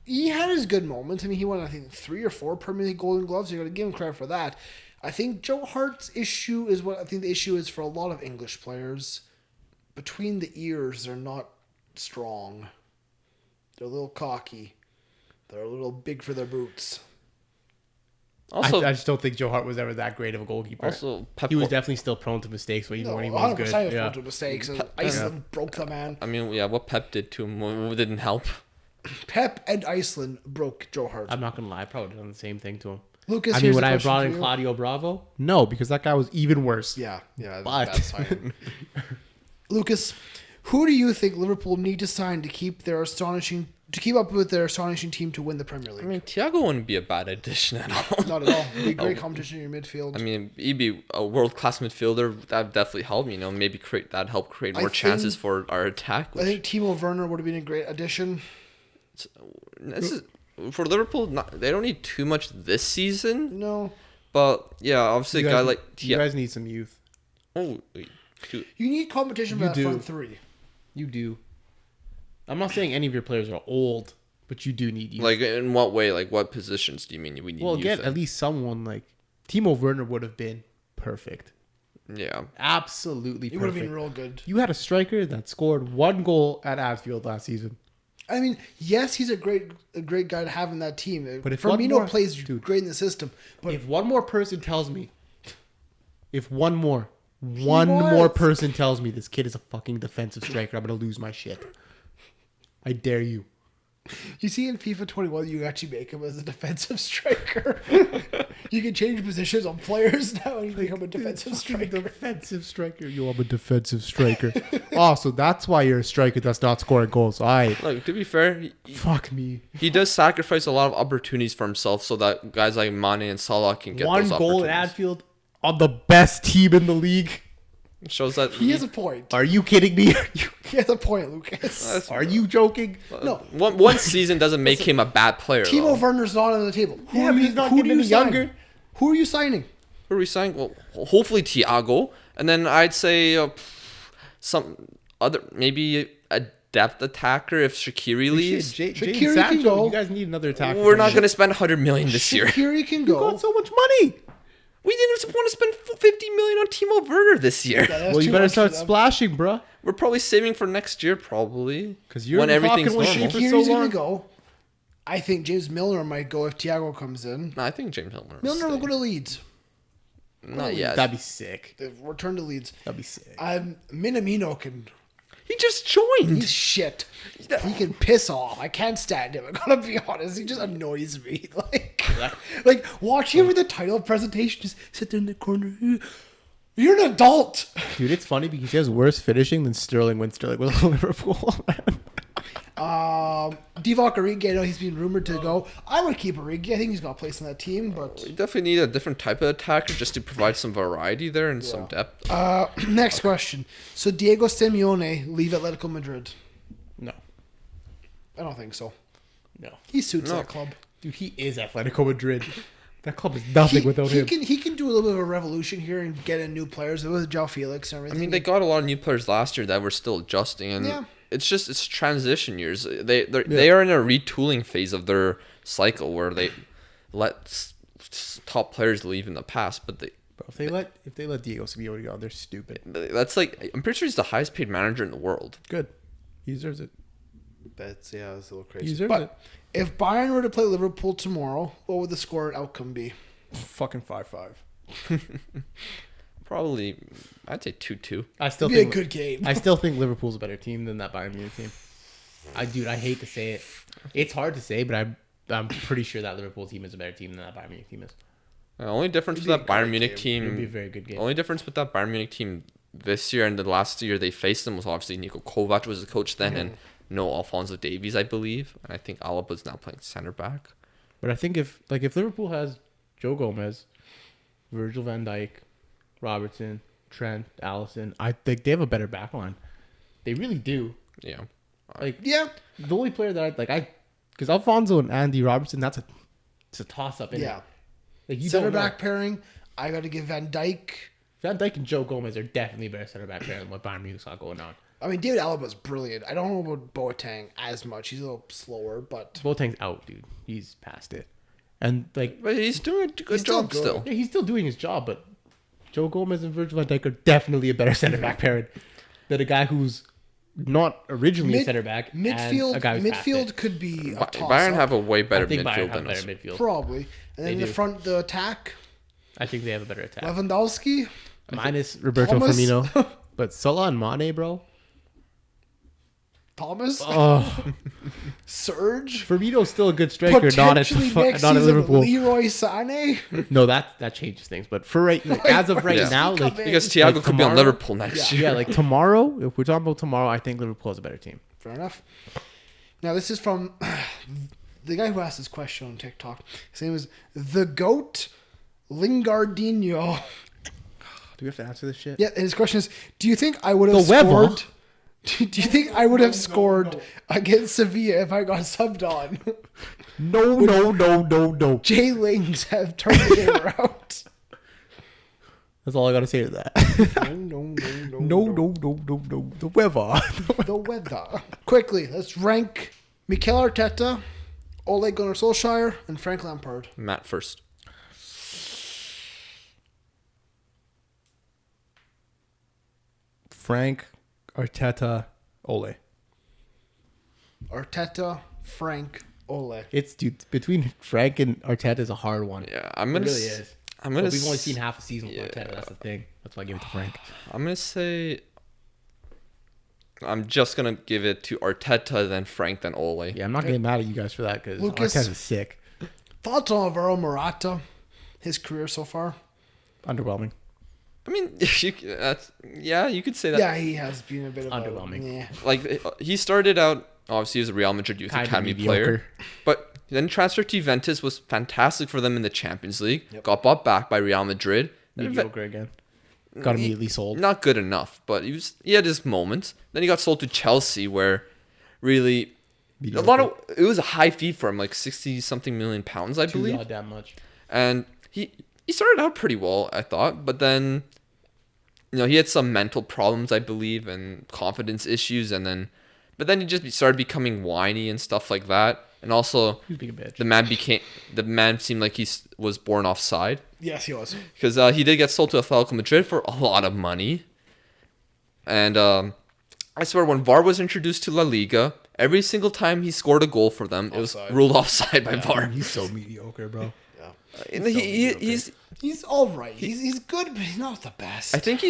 He had his good moments. I mean, he won, I think, 3 or 4 Premier League Golden Gloves. So you got to give him credit for that. I think Joe Hart's issue is what I think the issue is for a lot of English players. Between the ears, they're not strong. They're a little cocky. They're a little big for their boots. Also, I just don't think Joe Hart was ever that great of a goalkeeper. Also, he was definitely still prone to mistakes when he was 100% good. prone Yeah. to mistakes. Iceland broke the man. I mean, yeah, what Pep did to him didn't help. Pep and Iceland broke Joe Hart. I'm not gonna lie, I probably done the same thing to him. Lucas, I mean, here's when a I question brought for in you. Claudio Bravo, no, because that guy was even worse. Yeah, that's But- a bad sign. Lucas, who do you think Liverpool need to sign to keep up with their astonishing team to win the Premier League? I mean, Thiago wouldn't be a bad addition at all. Not at all. It'd be great competition in your midfield. I mean, he'd be a world-class midfielder. That definitely help. Maybe help create more chances for our attack. I think Timo Werner would have been a great addition. For Liverpool, they don't need too much this season. No. But yeah, obviously a guy like you guys need some youth. Oh, wait, dude. You need competition for You that do. front three. You do. I'm not saying any of your players are old, but you do need youth. Like in what way? Like what positions do you mean we need? Well, youth get in? at least someone like Timo Werner would have been perfect. Yeah. Absolutely It would have perfect. been real good. You had a striker that scored 1 goal at Anfield last season. I mean, yes, he's a great guy to have in that team. But if one Firmino more- plays dude. great in the system. But If one more person tells me, one more was. person tells me this kid is a fucking defensive striker, I'm gonna lose my shit. I dare you. you see in FIFA 21, you actually make him as a defensive striker. You can change positions on players now and you become a defensive striker. Defensive striker. Yo, I'm a defensive striker. Oh, so that's why you're a striker that's not scoring goals. Like to be fair, Fuck me. he does sacrifice a lot of opportunities for himself so that guys like Mane and Salah can get 1 those goal at opportunities. Anfield on the best team in the league. Shows that He has a point. Are you kidding me? He has a point, Lucas. Are you joking? No. one season doesn't make him a bad player. Timo though. Werner's not on the table. Yeah, but he's not who getting do you any sign? younger. Who are you signing? Who are we signing? Well, hopefully Thiago, and then I'd say some other maybe a depth attacker if Shaqiri leaves. Shaqiri Jadon can Sancho, go. you guys need another attacker. We're not going to spend 100 million this year. Shaqiri can You go. got so much money. We didn't want to spend 50 million on Timo Werner this year. That's Well, you too better much start for them. splashing, bruh. We're probably saving for next year, probably. 'Cause you're when everything's talking with normal. for Shaqiri's so gonna long. go. I think James Milner might go if Thiago comes in. No, I think James Milner. Milner will go to Leeds. Not yet. That'd be sick. Return to Leeds. That'd be sick. Minamino can. He just joined. He's shit. He can piss off. I can't stand him. I gotta be honest. He just annoys me. Like watching him with the title presentation, just sit there in the corner. You're an adult. Dude, it's funny because he has worse finishing than Sterling when Sterling was on Liverpool. Divock Origi, I know he's been rumored to go. I would keep Origi. I think he's got a place in that team, but We definitely need a different type of attacker just to provide some variety there and some depth. next question. So Diego Simeone leave Atletico Madrid? No. I don't think so. No. He suits No. that club. Dude, he is Atletico Madrid. That club is nothing without him. He can do a little bit of a revolution here and get in new players. It was João Felix and I everything. mean, they got a lot of new players last year that were still adjusting, and Yeah. it's transition years. They are in a retooling phase of their cycle where they let top players leave in the past, but Bro, if they let Diego Simeone go, they're stupid. that's like I'm pretty sure he's the highest paid manager in the world. Good. He deserves it. That's a little He crazy. deserves But it. if Bayern were to play Liverpool tomorrow, what would the score and outcome be? Fucking 5-5. Probably, I'd say 2-2. I still It'd be a think good game. I still think Liverpool's a better team than that Bayern Munich team. I hate to say it. It's hard to say, but I'm pretty sure that Liverpool team is a better team than that Bayern Munich team is. The only difference It'd with be that a Bayern great Munich game. It'd be a team, very good game. only difference with that Bayern Munich team this year and the last year they faced them was obviously Niko Kovac was the coach then, and no Alphonso Davies, I believe, and I think Alaba's now playing center back. But I think if Liverpool has Joe Gomez, Virgil van Dijk, Robertson, Trent, Allison, I think they have a better backline. They really do. Yeah. Like Yeah. the only player that I Because Alfonso and Andy Robertson, it's a toss up. Yeah. Like you Center don't know. back pairing, I got to give Van Dijk. Van Dijk and Joe Gomez are definitely better center back pairing than what Bayern Munich's got going on. I mean, David Alaba's brilliant. I don't know about Boateng as much. He's a little slower, but Boateng's out, dude. He's past it. And like, But he's doing a good still job good. still. yeah, he's still doing his job, but Joe Gomez and Virgil van Dijk are definitely a better center back pairing than a guy who's not originally a center back. And midfield a guy who's past midfield it. could be a toss Bayern up. have a way better I think Bayern midfield have than better us. midfield. Probably. And then They the do. front, the attack, I think they have a better attack. Lewandowski, Minus Roberto Thomas. Firmino. But Salah and Mane, bro. Thomas, Oh, Serge. Firmino's still a good striker, not at Potentially next not at season, Liverpool. Leroy Sané. No, that changes things. But for right, like, as of right Yeah. now, Come like in. Because Thiago Like could be on tomorrow? Liverpool next Yeah. year. yeah, like tomorrow. If we're talking about tomorrow, I think Liverpool is a better team. Fair enough. Now this is from the guy who asked this question on TikTok. His name is the Goat Lingardinho. Do we have to answer this shit? Yeah, and his question is: do you think I would have The Weber? scored? Do you think I would have scored against Sevilla if I got subbed on? No. Jay Lings have turned the game around. That's all I gotta say to that. No. No. The weather. The weather. Quickly, let's rank Mikel Arteta, Ole Gunnar Solskjaer, and Frank Lampard. Matt first. Frank, Arteta, Ole. Arteta, Frank, Ole. It's dude between Frank and Arteta is a hard one. Yeah, I'm It gonna. really is. I'm gonna. But we've only s- seen half a season with yeah. Arteta. That's the thing. That's why I give it to Frank. I'm gonna say. I'm just gonna give it to Arteta, then Frank, then Ole. Yeah, I'm not getting mad at you guys for that because Lucas. Arteta's sick. Thoughts on Alvaro Morata, his career so far? Underwhelming. I mean, you could say that. Yeah, he has been a bit of Underwhelming. Yeah. Like he started out. Obviously, he was a Real Madrid youth Kinda academy mediocre. player, but then transfer to Juventus was fantastic for them in the Champions League. Yep. Got bought back by Real Madrid. Then Mediocre again. Got immediately sold. Not good enough, but he had his moments. Then he got sold to Chelsea, where really it was a high fee for him, like 60 something million pounds, I Too believe. goddamn much. And he started out pretty well, I thought, but then he had some mental problems, I believe, and confidence issues, but then he just started becoming whiny and stuff like that. And also He's being a bitch. the man seemed like he was born offside. Yes, he was. Because he did get sold to Atletico Madrid for a lot of money. And I swear, when VAR was introduced to La Liga, every single time he scored a goal for them, it was Offside. ruled offside by VAR. He's so mediocre, bro. And he's All right. He's good, but he's not the best. I think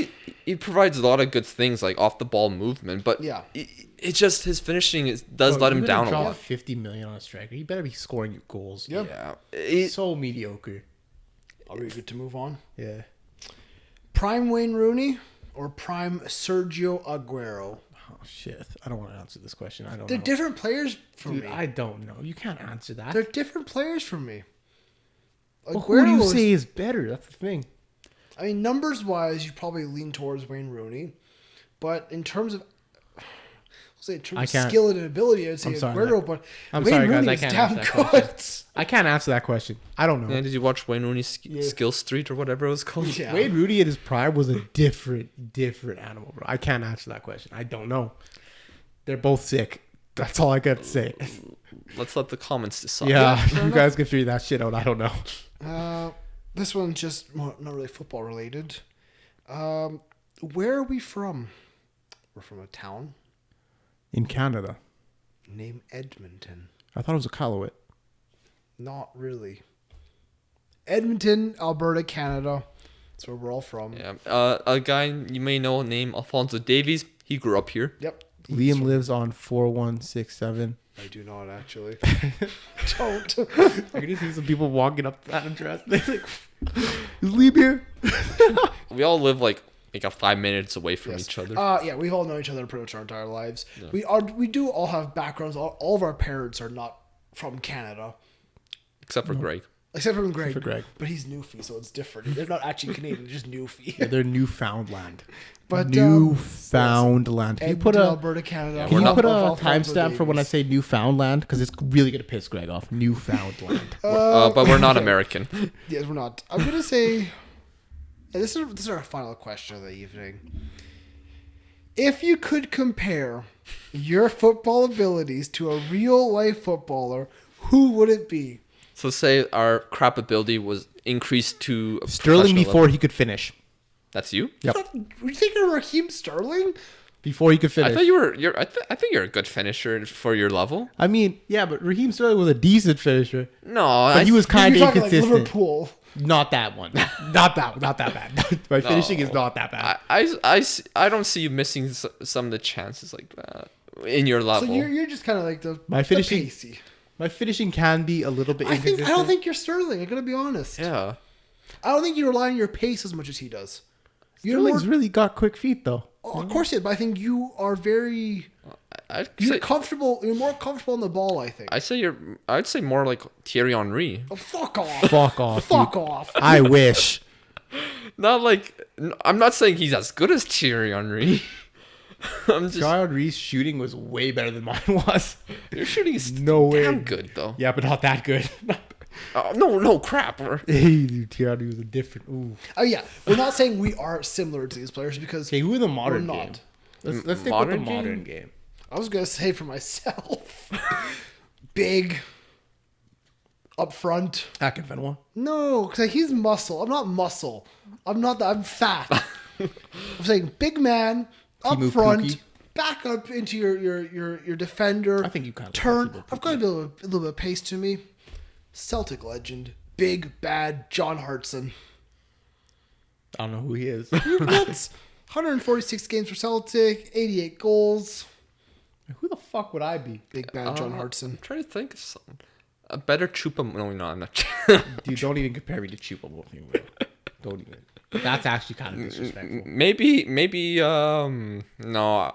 he provides a lot of good things, like off the ball movement, but Yeah. it's just his finishing does let him down a lot. 50 million on a striker. You better be scoring goals. Yep. Yeah, So mediocre. Are we good to move on? Yeah. Prime Wayne Rooney or prime Sergio Aguero? Oh shit. I don't want to answer this question. I don't They're know. different players for Dude, me. I don't know. You can't answer that. They're different players for me. Well, who do you is- say is better? That's the thing. I mean, numbers wise, you probably lean towards Wayne Rooney, but in terms of, I can't- skill and ability, I'd say I'm sorry, Aguero. But I'm Wayne sorry, guys, Rooney I is can't damn answer that good. I can't answer that question. I don't know. did you watch Wayne Rooney's Skill Street or whatever it was called? Yeah. Wayne Rooney at his prime was a different animal, bro. I can't answer that question. I don't know. They're both sick. That's all I got to say. Let's let the comments decide. Yeah, fair you enough. guys can figure that shit out. I don't know. This one's just not really football related. Where are we from? We're from a town In Canada. named Edmonton. I thought it was a Iqaluit. Not really. Edmonton, Alberta, Canada. That's where we're all from. Yeah. A guy you may know named Alfonso Davies. He grew up here. Yep. Liam lives on 4167. I do not actually. Don't. I can just see some people walking up that address. They're like, is Liam here? We all live like a 5 minutes away from each other. Yeah, we've all known each other pretty much our entire lives. Yeah. We do all have backgrounds. All of our parents are not from Canada. Except for Greg. Except for Greg. For Greg. But he's Newfie, so it's different. They're not actually Canadian, they're just Newfie. Yeah, they're Newfoundland. But Newfoundland. Can you put a Alberta, Canada. can you not put a Alfonso timestamp for when I Davies. say Newfoundland? Because it's really gonna piss Greg off. Newfoundland. But we're not American. Yes, we're not. I'm gonna say this is our final question of the evening. If you could compare your football abilities to a real life footballer, who would it be? So say our crap ability was increased to a Sterling professional before level. he could finish. That's you? Yep. You think you're Raheem Sterling? Before he could finish. I thought you were. I think you're a good finisher for your level. I mean, yeah, but Raheem Sterling was a decent finisher. No, But he was kind You're of talking like inconsistent. Liverpool. Not that one. Not that bad. My finishing is not that bad. I don't see you missing some of the chances like that in your So level. you're just kind of like the My finishing- the pacey. My finishing can be a little bit I inconsistent. don't think you're Sterling. I gotta be honest. Yeah. I don't think you rely on your pace as much as he does. You're more, Sterling's really got quick feet though. of course, he is, but I think you are very. You're comfortable. You're more comfortable on the ball. I think. I'd say more like Thierry Henry. Oh, fuck off. Fuck off. Fuck dude. off. I wish. Not like I'm not saying he's as good as Thierry Henry. I'm just John Henry's shooting was way better than mine was. your shooting is No way. damn good though. Yeah, but not that good. Oh, no crap. Hey, dude, Thierry was a different. Ooh. Oh yeah, we're not saying we are similar to these players because Okay, who in the modern We're game? not. Let's stick with the Modern modern game. I was gonna say for myself, big, up front. Akinfenwa. No, because he's muscle. I'm not muscle. I'm not that. I'm fat. I'm saying big man up Timu front, Pukki. back up into your defender. I think you kind of turn. Timu I've got a little bit of pace to me. Celtic legend, big bad John Hartson. I don't know who he is. That's 146 games for Celtic, 88 goals. Who the fuck would I be? Big bad John Hartson. I'm trying to think of something. A better Chupa. No, I'm not. Dude, don't even compare me to Chupa. Don't even. That's actually kind of disrespectful. Maybe. No.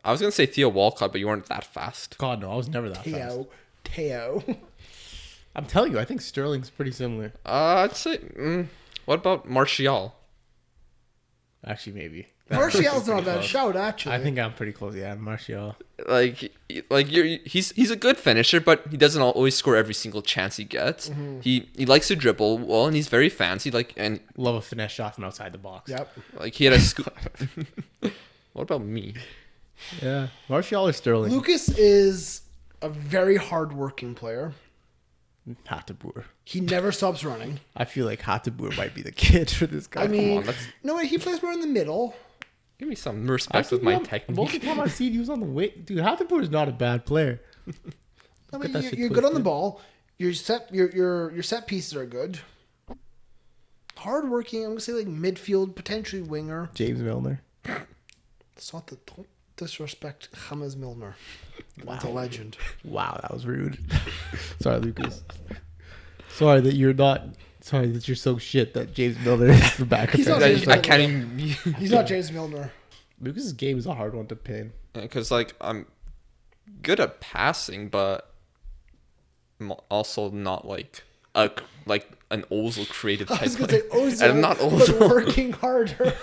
I was gonna say Theo Walcott, but you weren't that fast. God, no, I was never that fast. Teo. I'm telling you, I think Sterling's pretty similar. I'd say. What about Martial? Actually, maybe. Martial's not a bad close. shout, actually. I think I'm pretty close. Yeah, Martial. He's a good finisher, but he doesn't always score every single chance he gets. Mm-hmm. He likes to dribble well, and he's very fancy. Love a finesse shot from outside the box. Yep. He had a scoop. What about me? Yeah. Martial or Sterling? Lucas is a very hardworking player. Hateboer. He never stops running. I feel like Hateboer might be the kid for this guy. I mean, on, let's- no, he plays more in the middle. Give me some I've respect seen with my him- technique. Most of the time I've seen he was on the wing. Dude, Hateboer is not a bad player. I Get mean, that shit you're good on the twisted. ball. Your set pieces are good. Hardworking. I'm gonna say like midfield, potentially winger. James Milner. It's not don't disrespect James Milner. That's a legend. Wow, that was rude. Sorry, Lucas. Sorry that you're so shit that James Milner is the backup. He's not I, James I Milner. can't even He's not James Milner. Lucas's game is a hard one to pin. because I'm good at passing, but I'm also not like an Ozil creative I type. was gonna say player. Ozil, And I'm not but Ozil. working harder.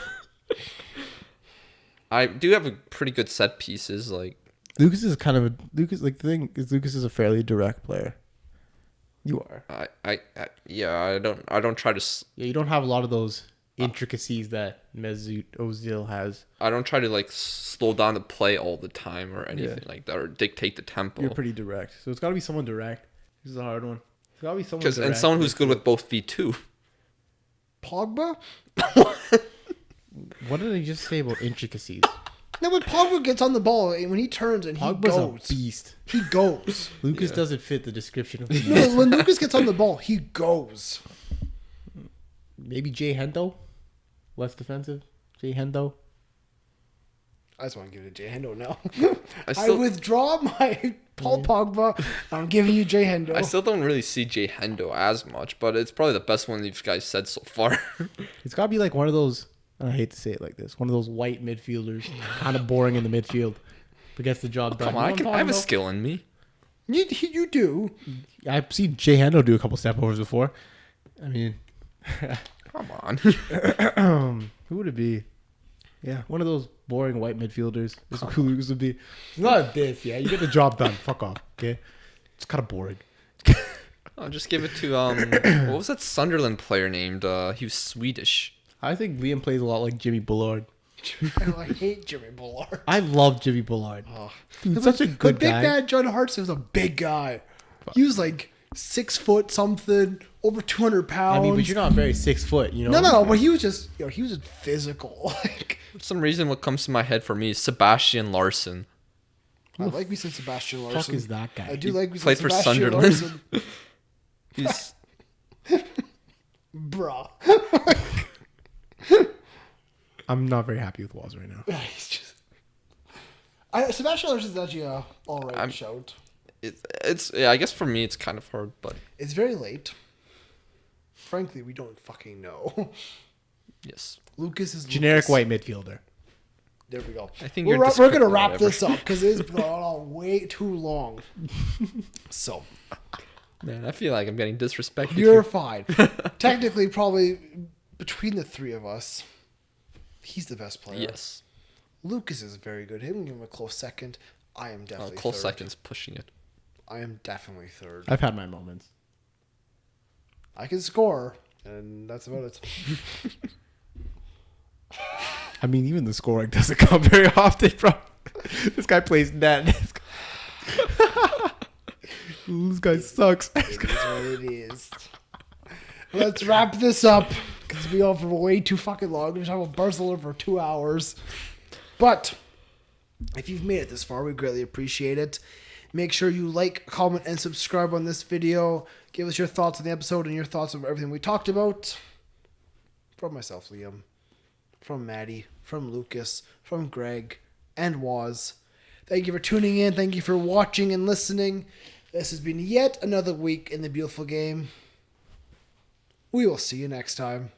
I do have a pretty good set pieces. Like Lucas is kind of a Lucas. Like the thing is, Lucas is a fairly direct player. You are. I don't try to. Yeah, you don't have a lot of those intricacies that Mesut Ozil has. I don't try to like slow down the play all the time or anything like that, or dictate the tempo. You're pretty direct, so it's got to be someone direct. This is a hard one. It's got to be someone And direct. someone who's good with both feet too. Pogba? What did I just say about intricacies? No, but Pogba gets on the ball and when he turns and he Pogba's goes. a beast. He goes. Lucas doesn't fit the description of No, when Lucas gets on the ball, he goes. maybe Jay Hendo, less defensive. Jay Hendo. I just want to give it to Jay Hendo now. I I withdraw my Paul Pogba. I'm giving you Jay Hendo. I still don't really see Jay Hendo as much, but it's probably the best one you guys said so far. It's got to be like one of those. I hate to say it like this. One of those white midfielders, kind of boring in the midfield, but gets the job done. Come on, You know what I'm I have a talking skill in me. You do. I've seen Jay Hendo do a couple step overs before. I mean, Come on. who would it be? Yeah, one of those boring white midfielders. This would be. It's not this. Yeah, you get the job done. Fuck off. Okay, it's kind of boring. I'll just give it to what was that Sunderland player named? He was Swedish. I think Liam plays a lot like Jimmy Bullard. I hate Jimmy Bullard. I love Jimmy Bullard. Oh. He's such a good But big guy. man John Hartson was a big guy. He was like 6 foot something, over 200 pounds. I mean, but you're not very 6 foot, you know. No, but he was just, he was just physical. Like, For some reason, what comes to my head for me is Sebastian Larsson. I like me some Sebastian Larson. Fuck is that guy? I do like me some played for Sebastian Sunderland. Larson. He's Bruh. I'm not very happy with Walls right now. He's just. Sebastian Larson's actually a alright shout. it's yeah. I guess for me, it's kind of hard, but It's very late. Frankly, we don't fucking know. yes. Lucas is Generic Lucas. white midfielder. There we go. I think we're you're going to descriptive, wrap whatever. this up because it's been on way too long. So, Man, I feel like I'm getting disrespected. you're here. fine. Technically, probably between the three of us, he's the best player. Yes. Lucas is very good. Him give him a close second. I am definitely Close third. seconds pushing it. I am definitely third. I've had my moments. I can score, and that's about it. I mean, even the scoring doesn't come very often, bro. This guy plays net. This guy sucks. It is what it is. Let's wrap this up because we all for way too fucking long. We're talking about Barcelona for 2 hours. But if you've made it this far, we greatly appreciate it. Make sure you like, comment, and subscribe on this video. Give us your thoughts on the episode and your thoughts on everything we talked about. From myself, Liam. From Maddie. From Lucas. From Greg. And Waz. Thank you for tuning in. Thank you for watching and listening. This has been yet another week in the beautiful game. We will see you next time.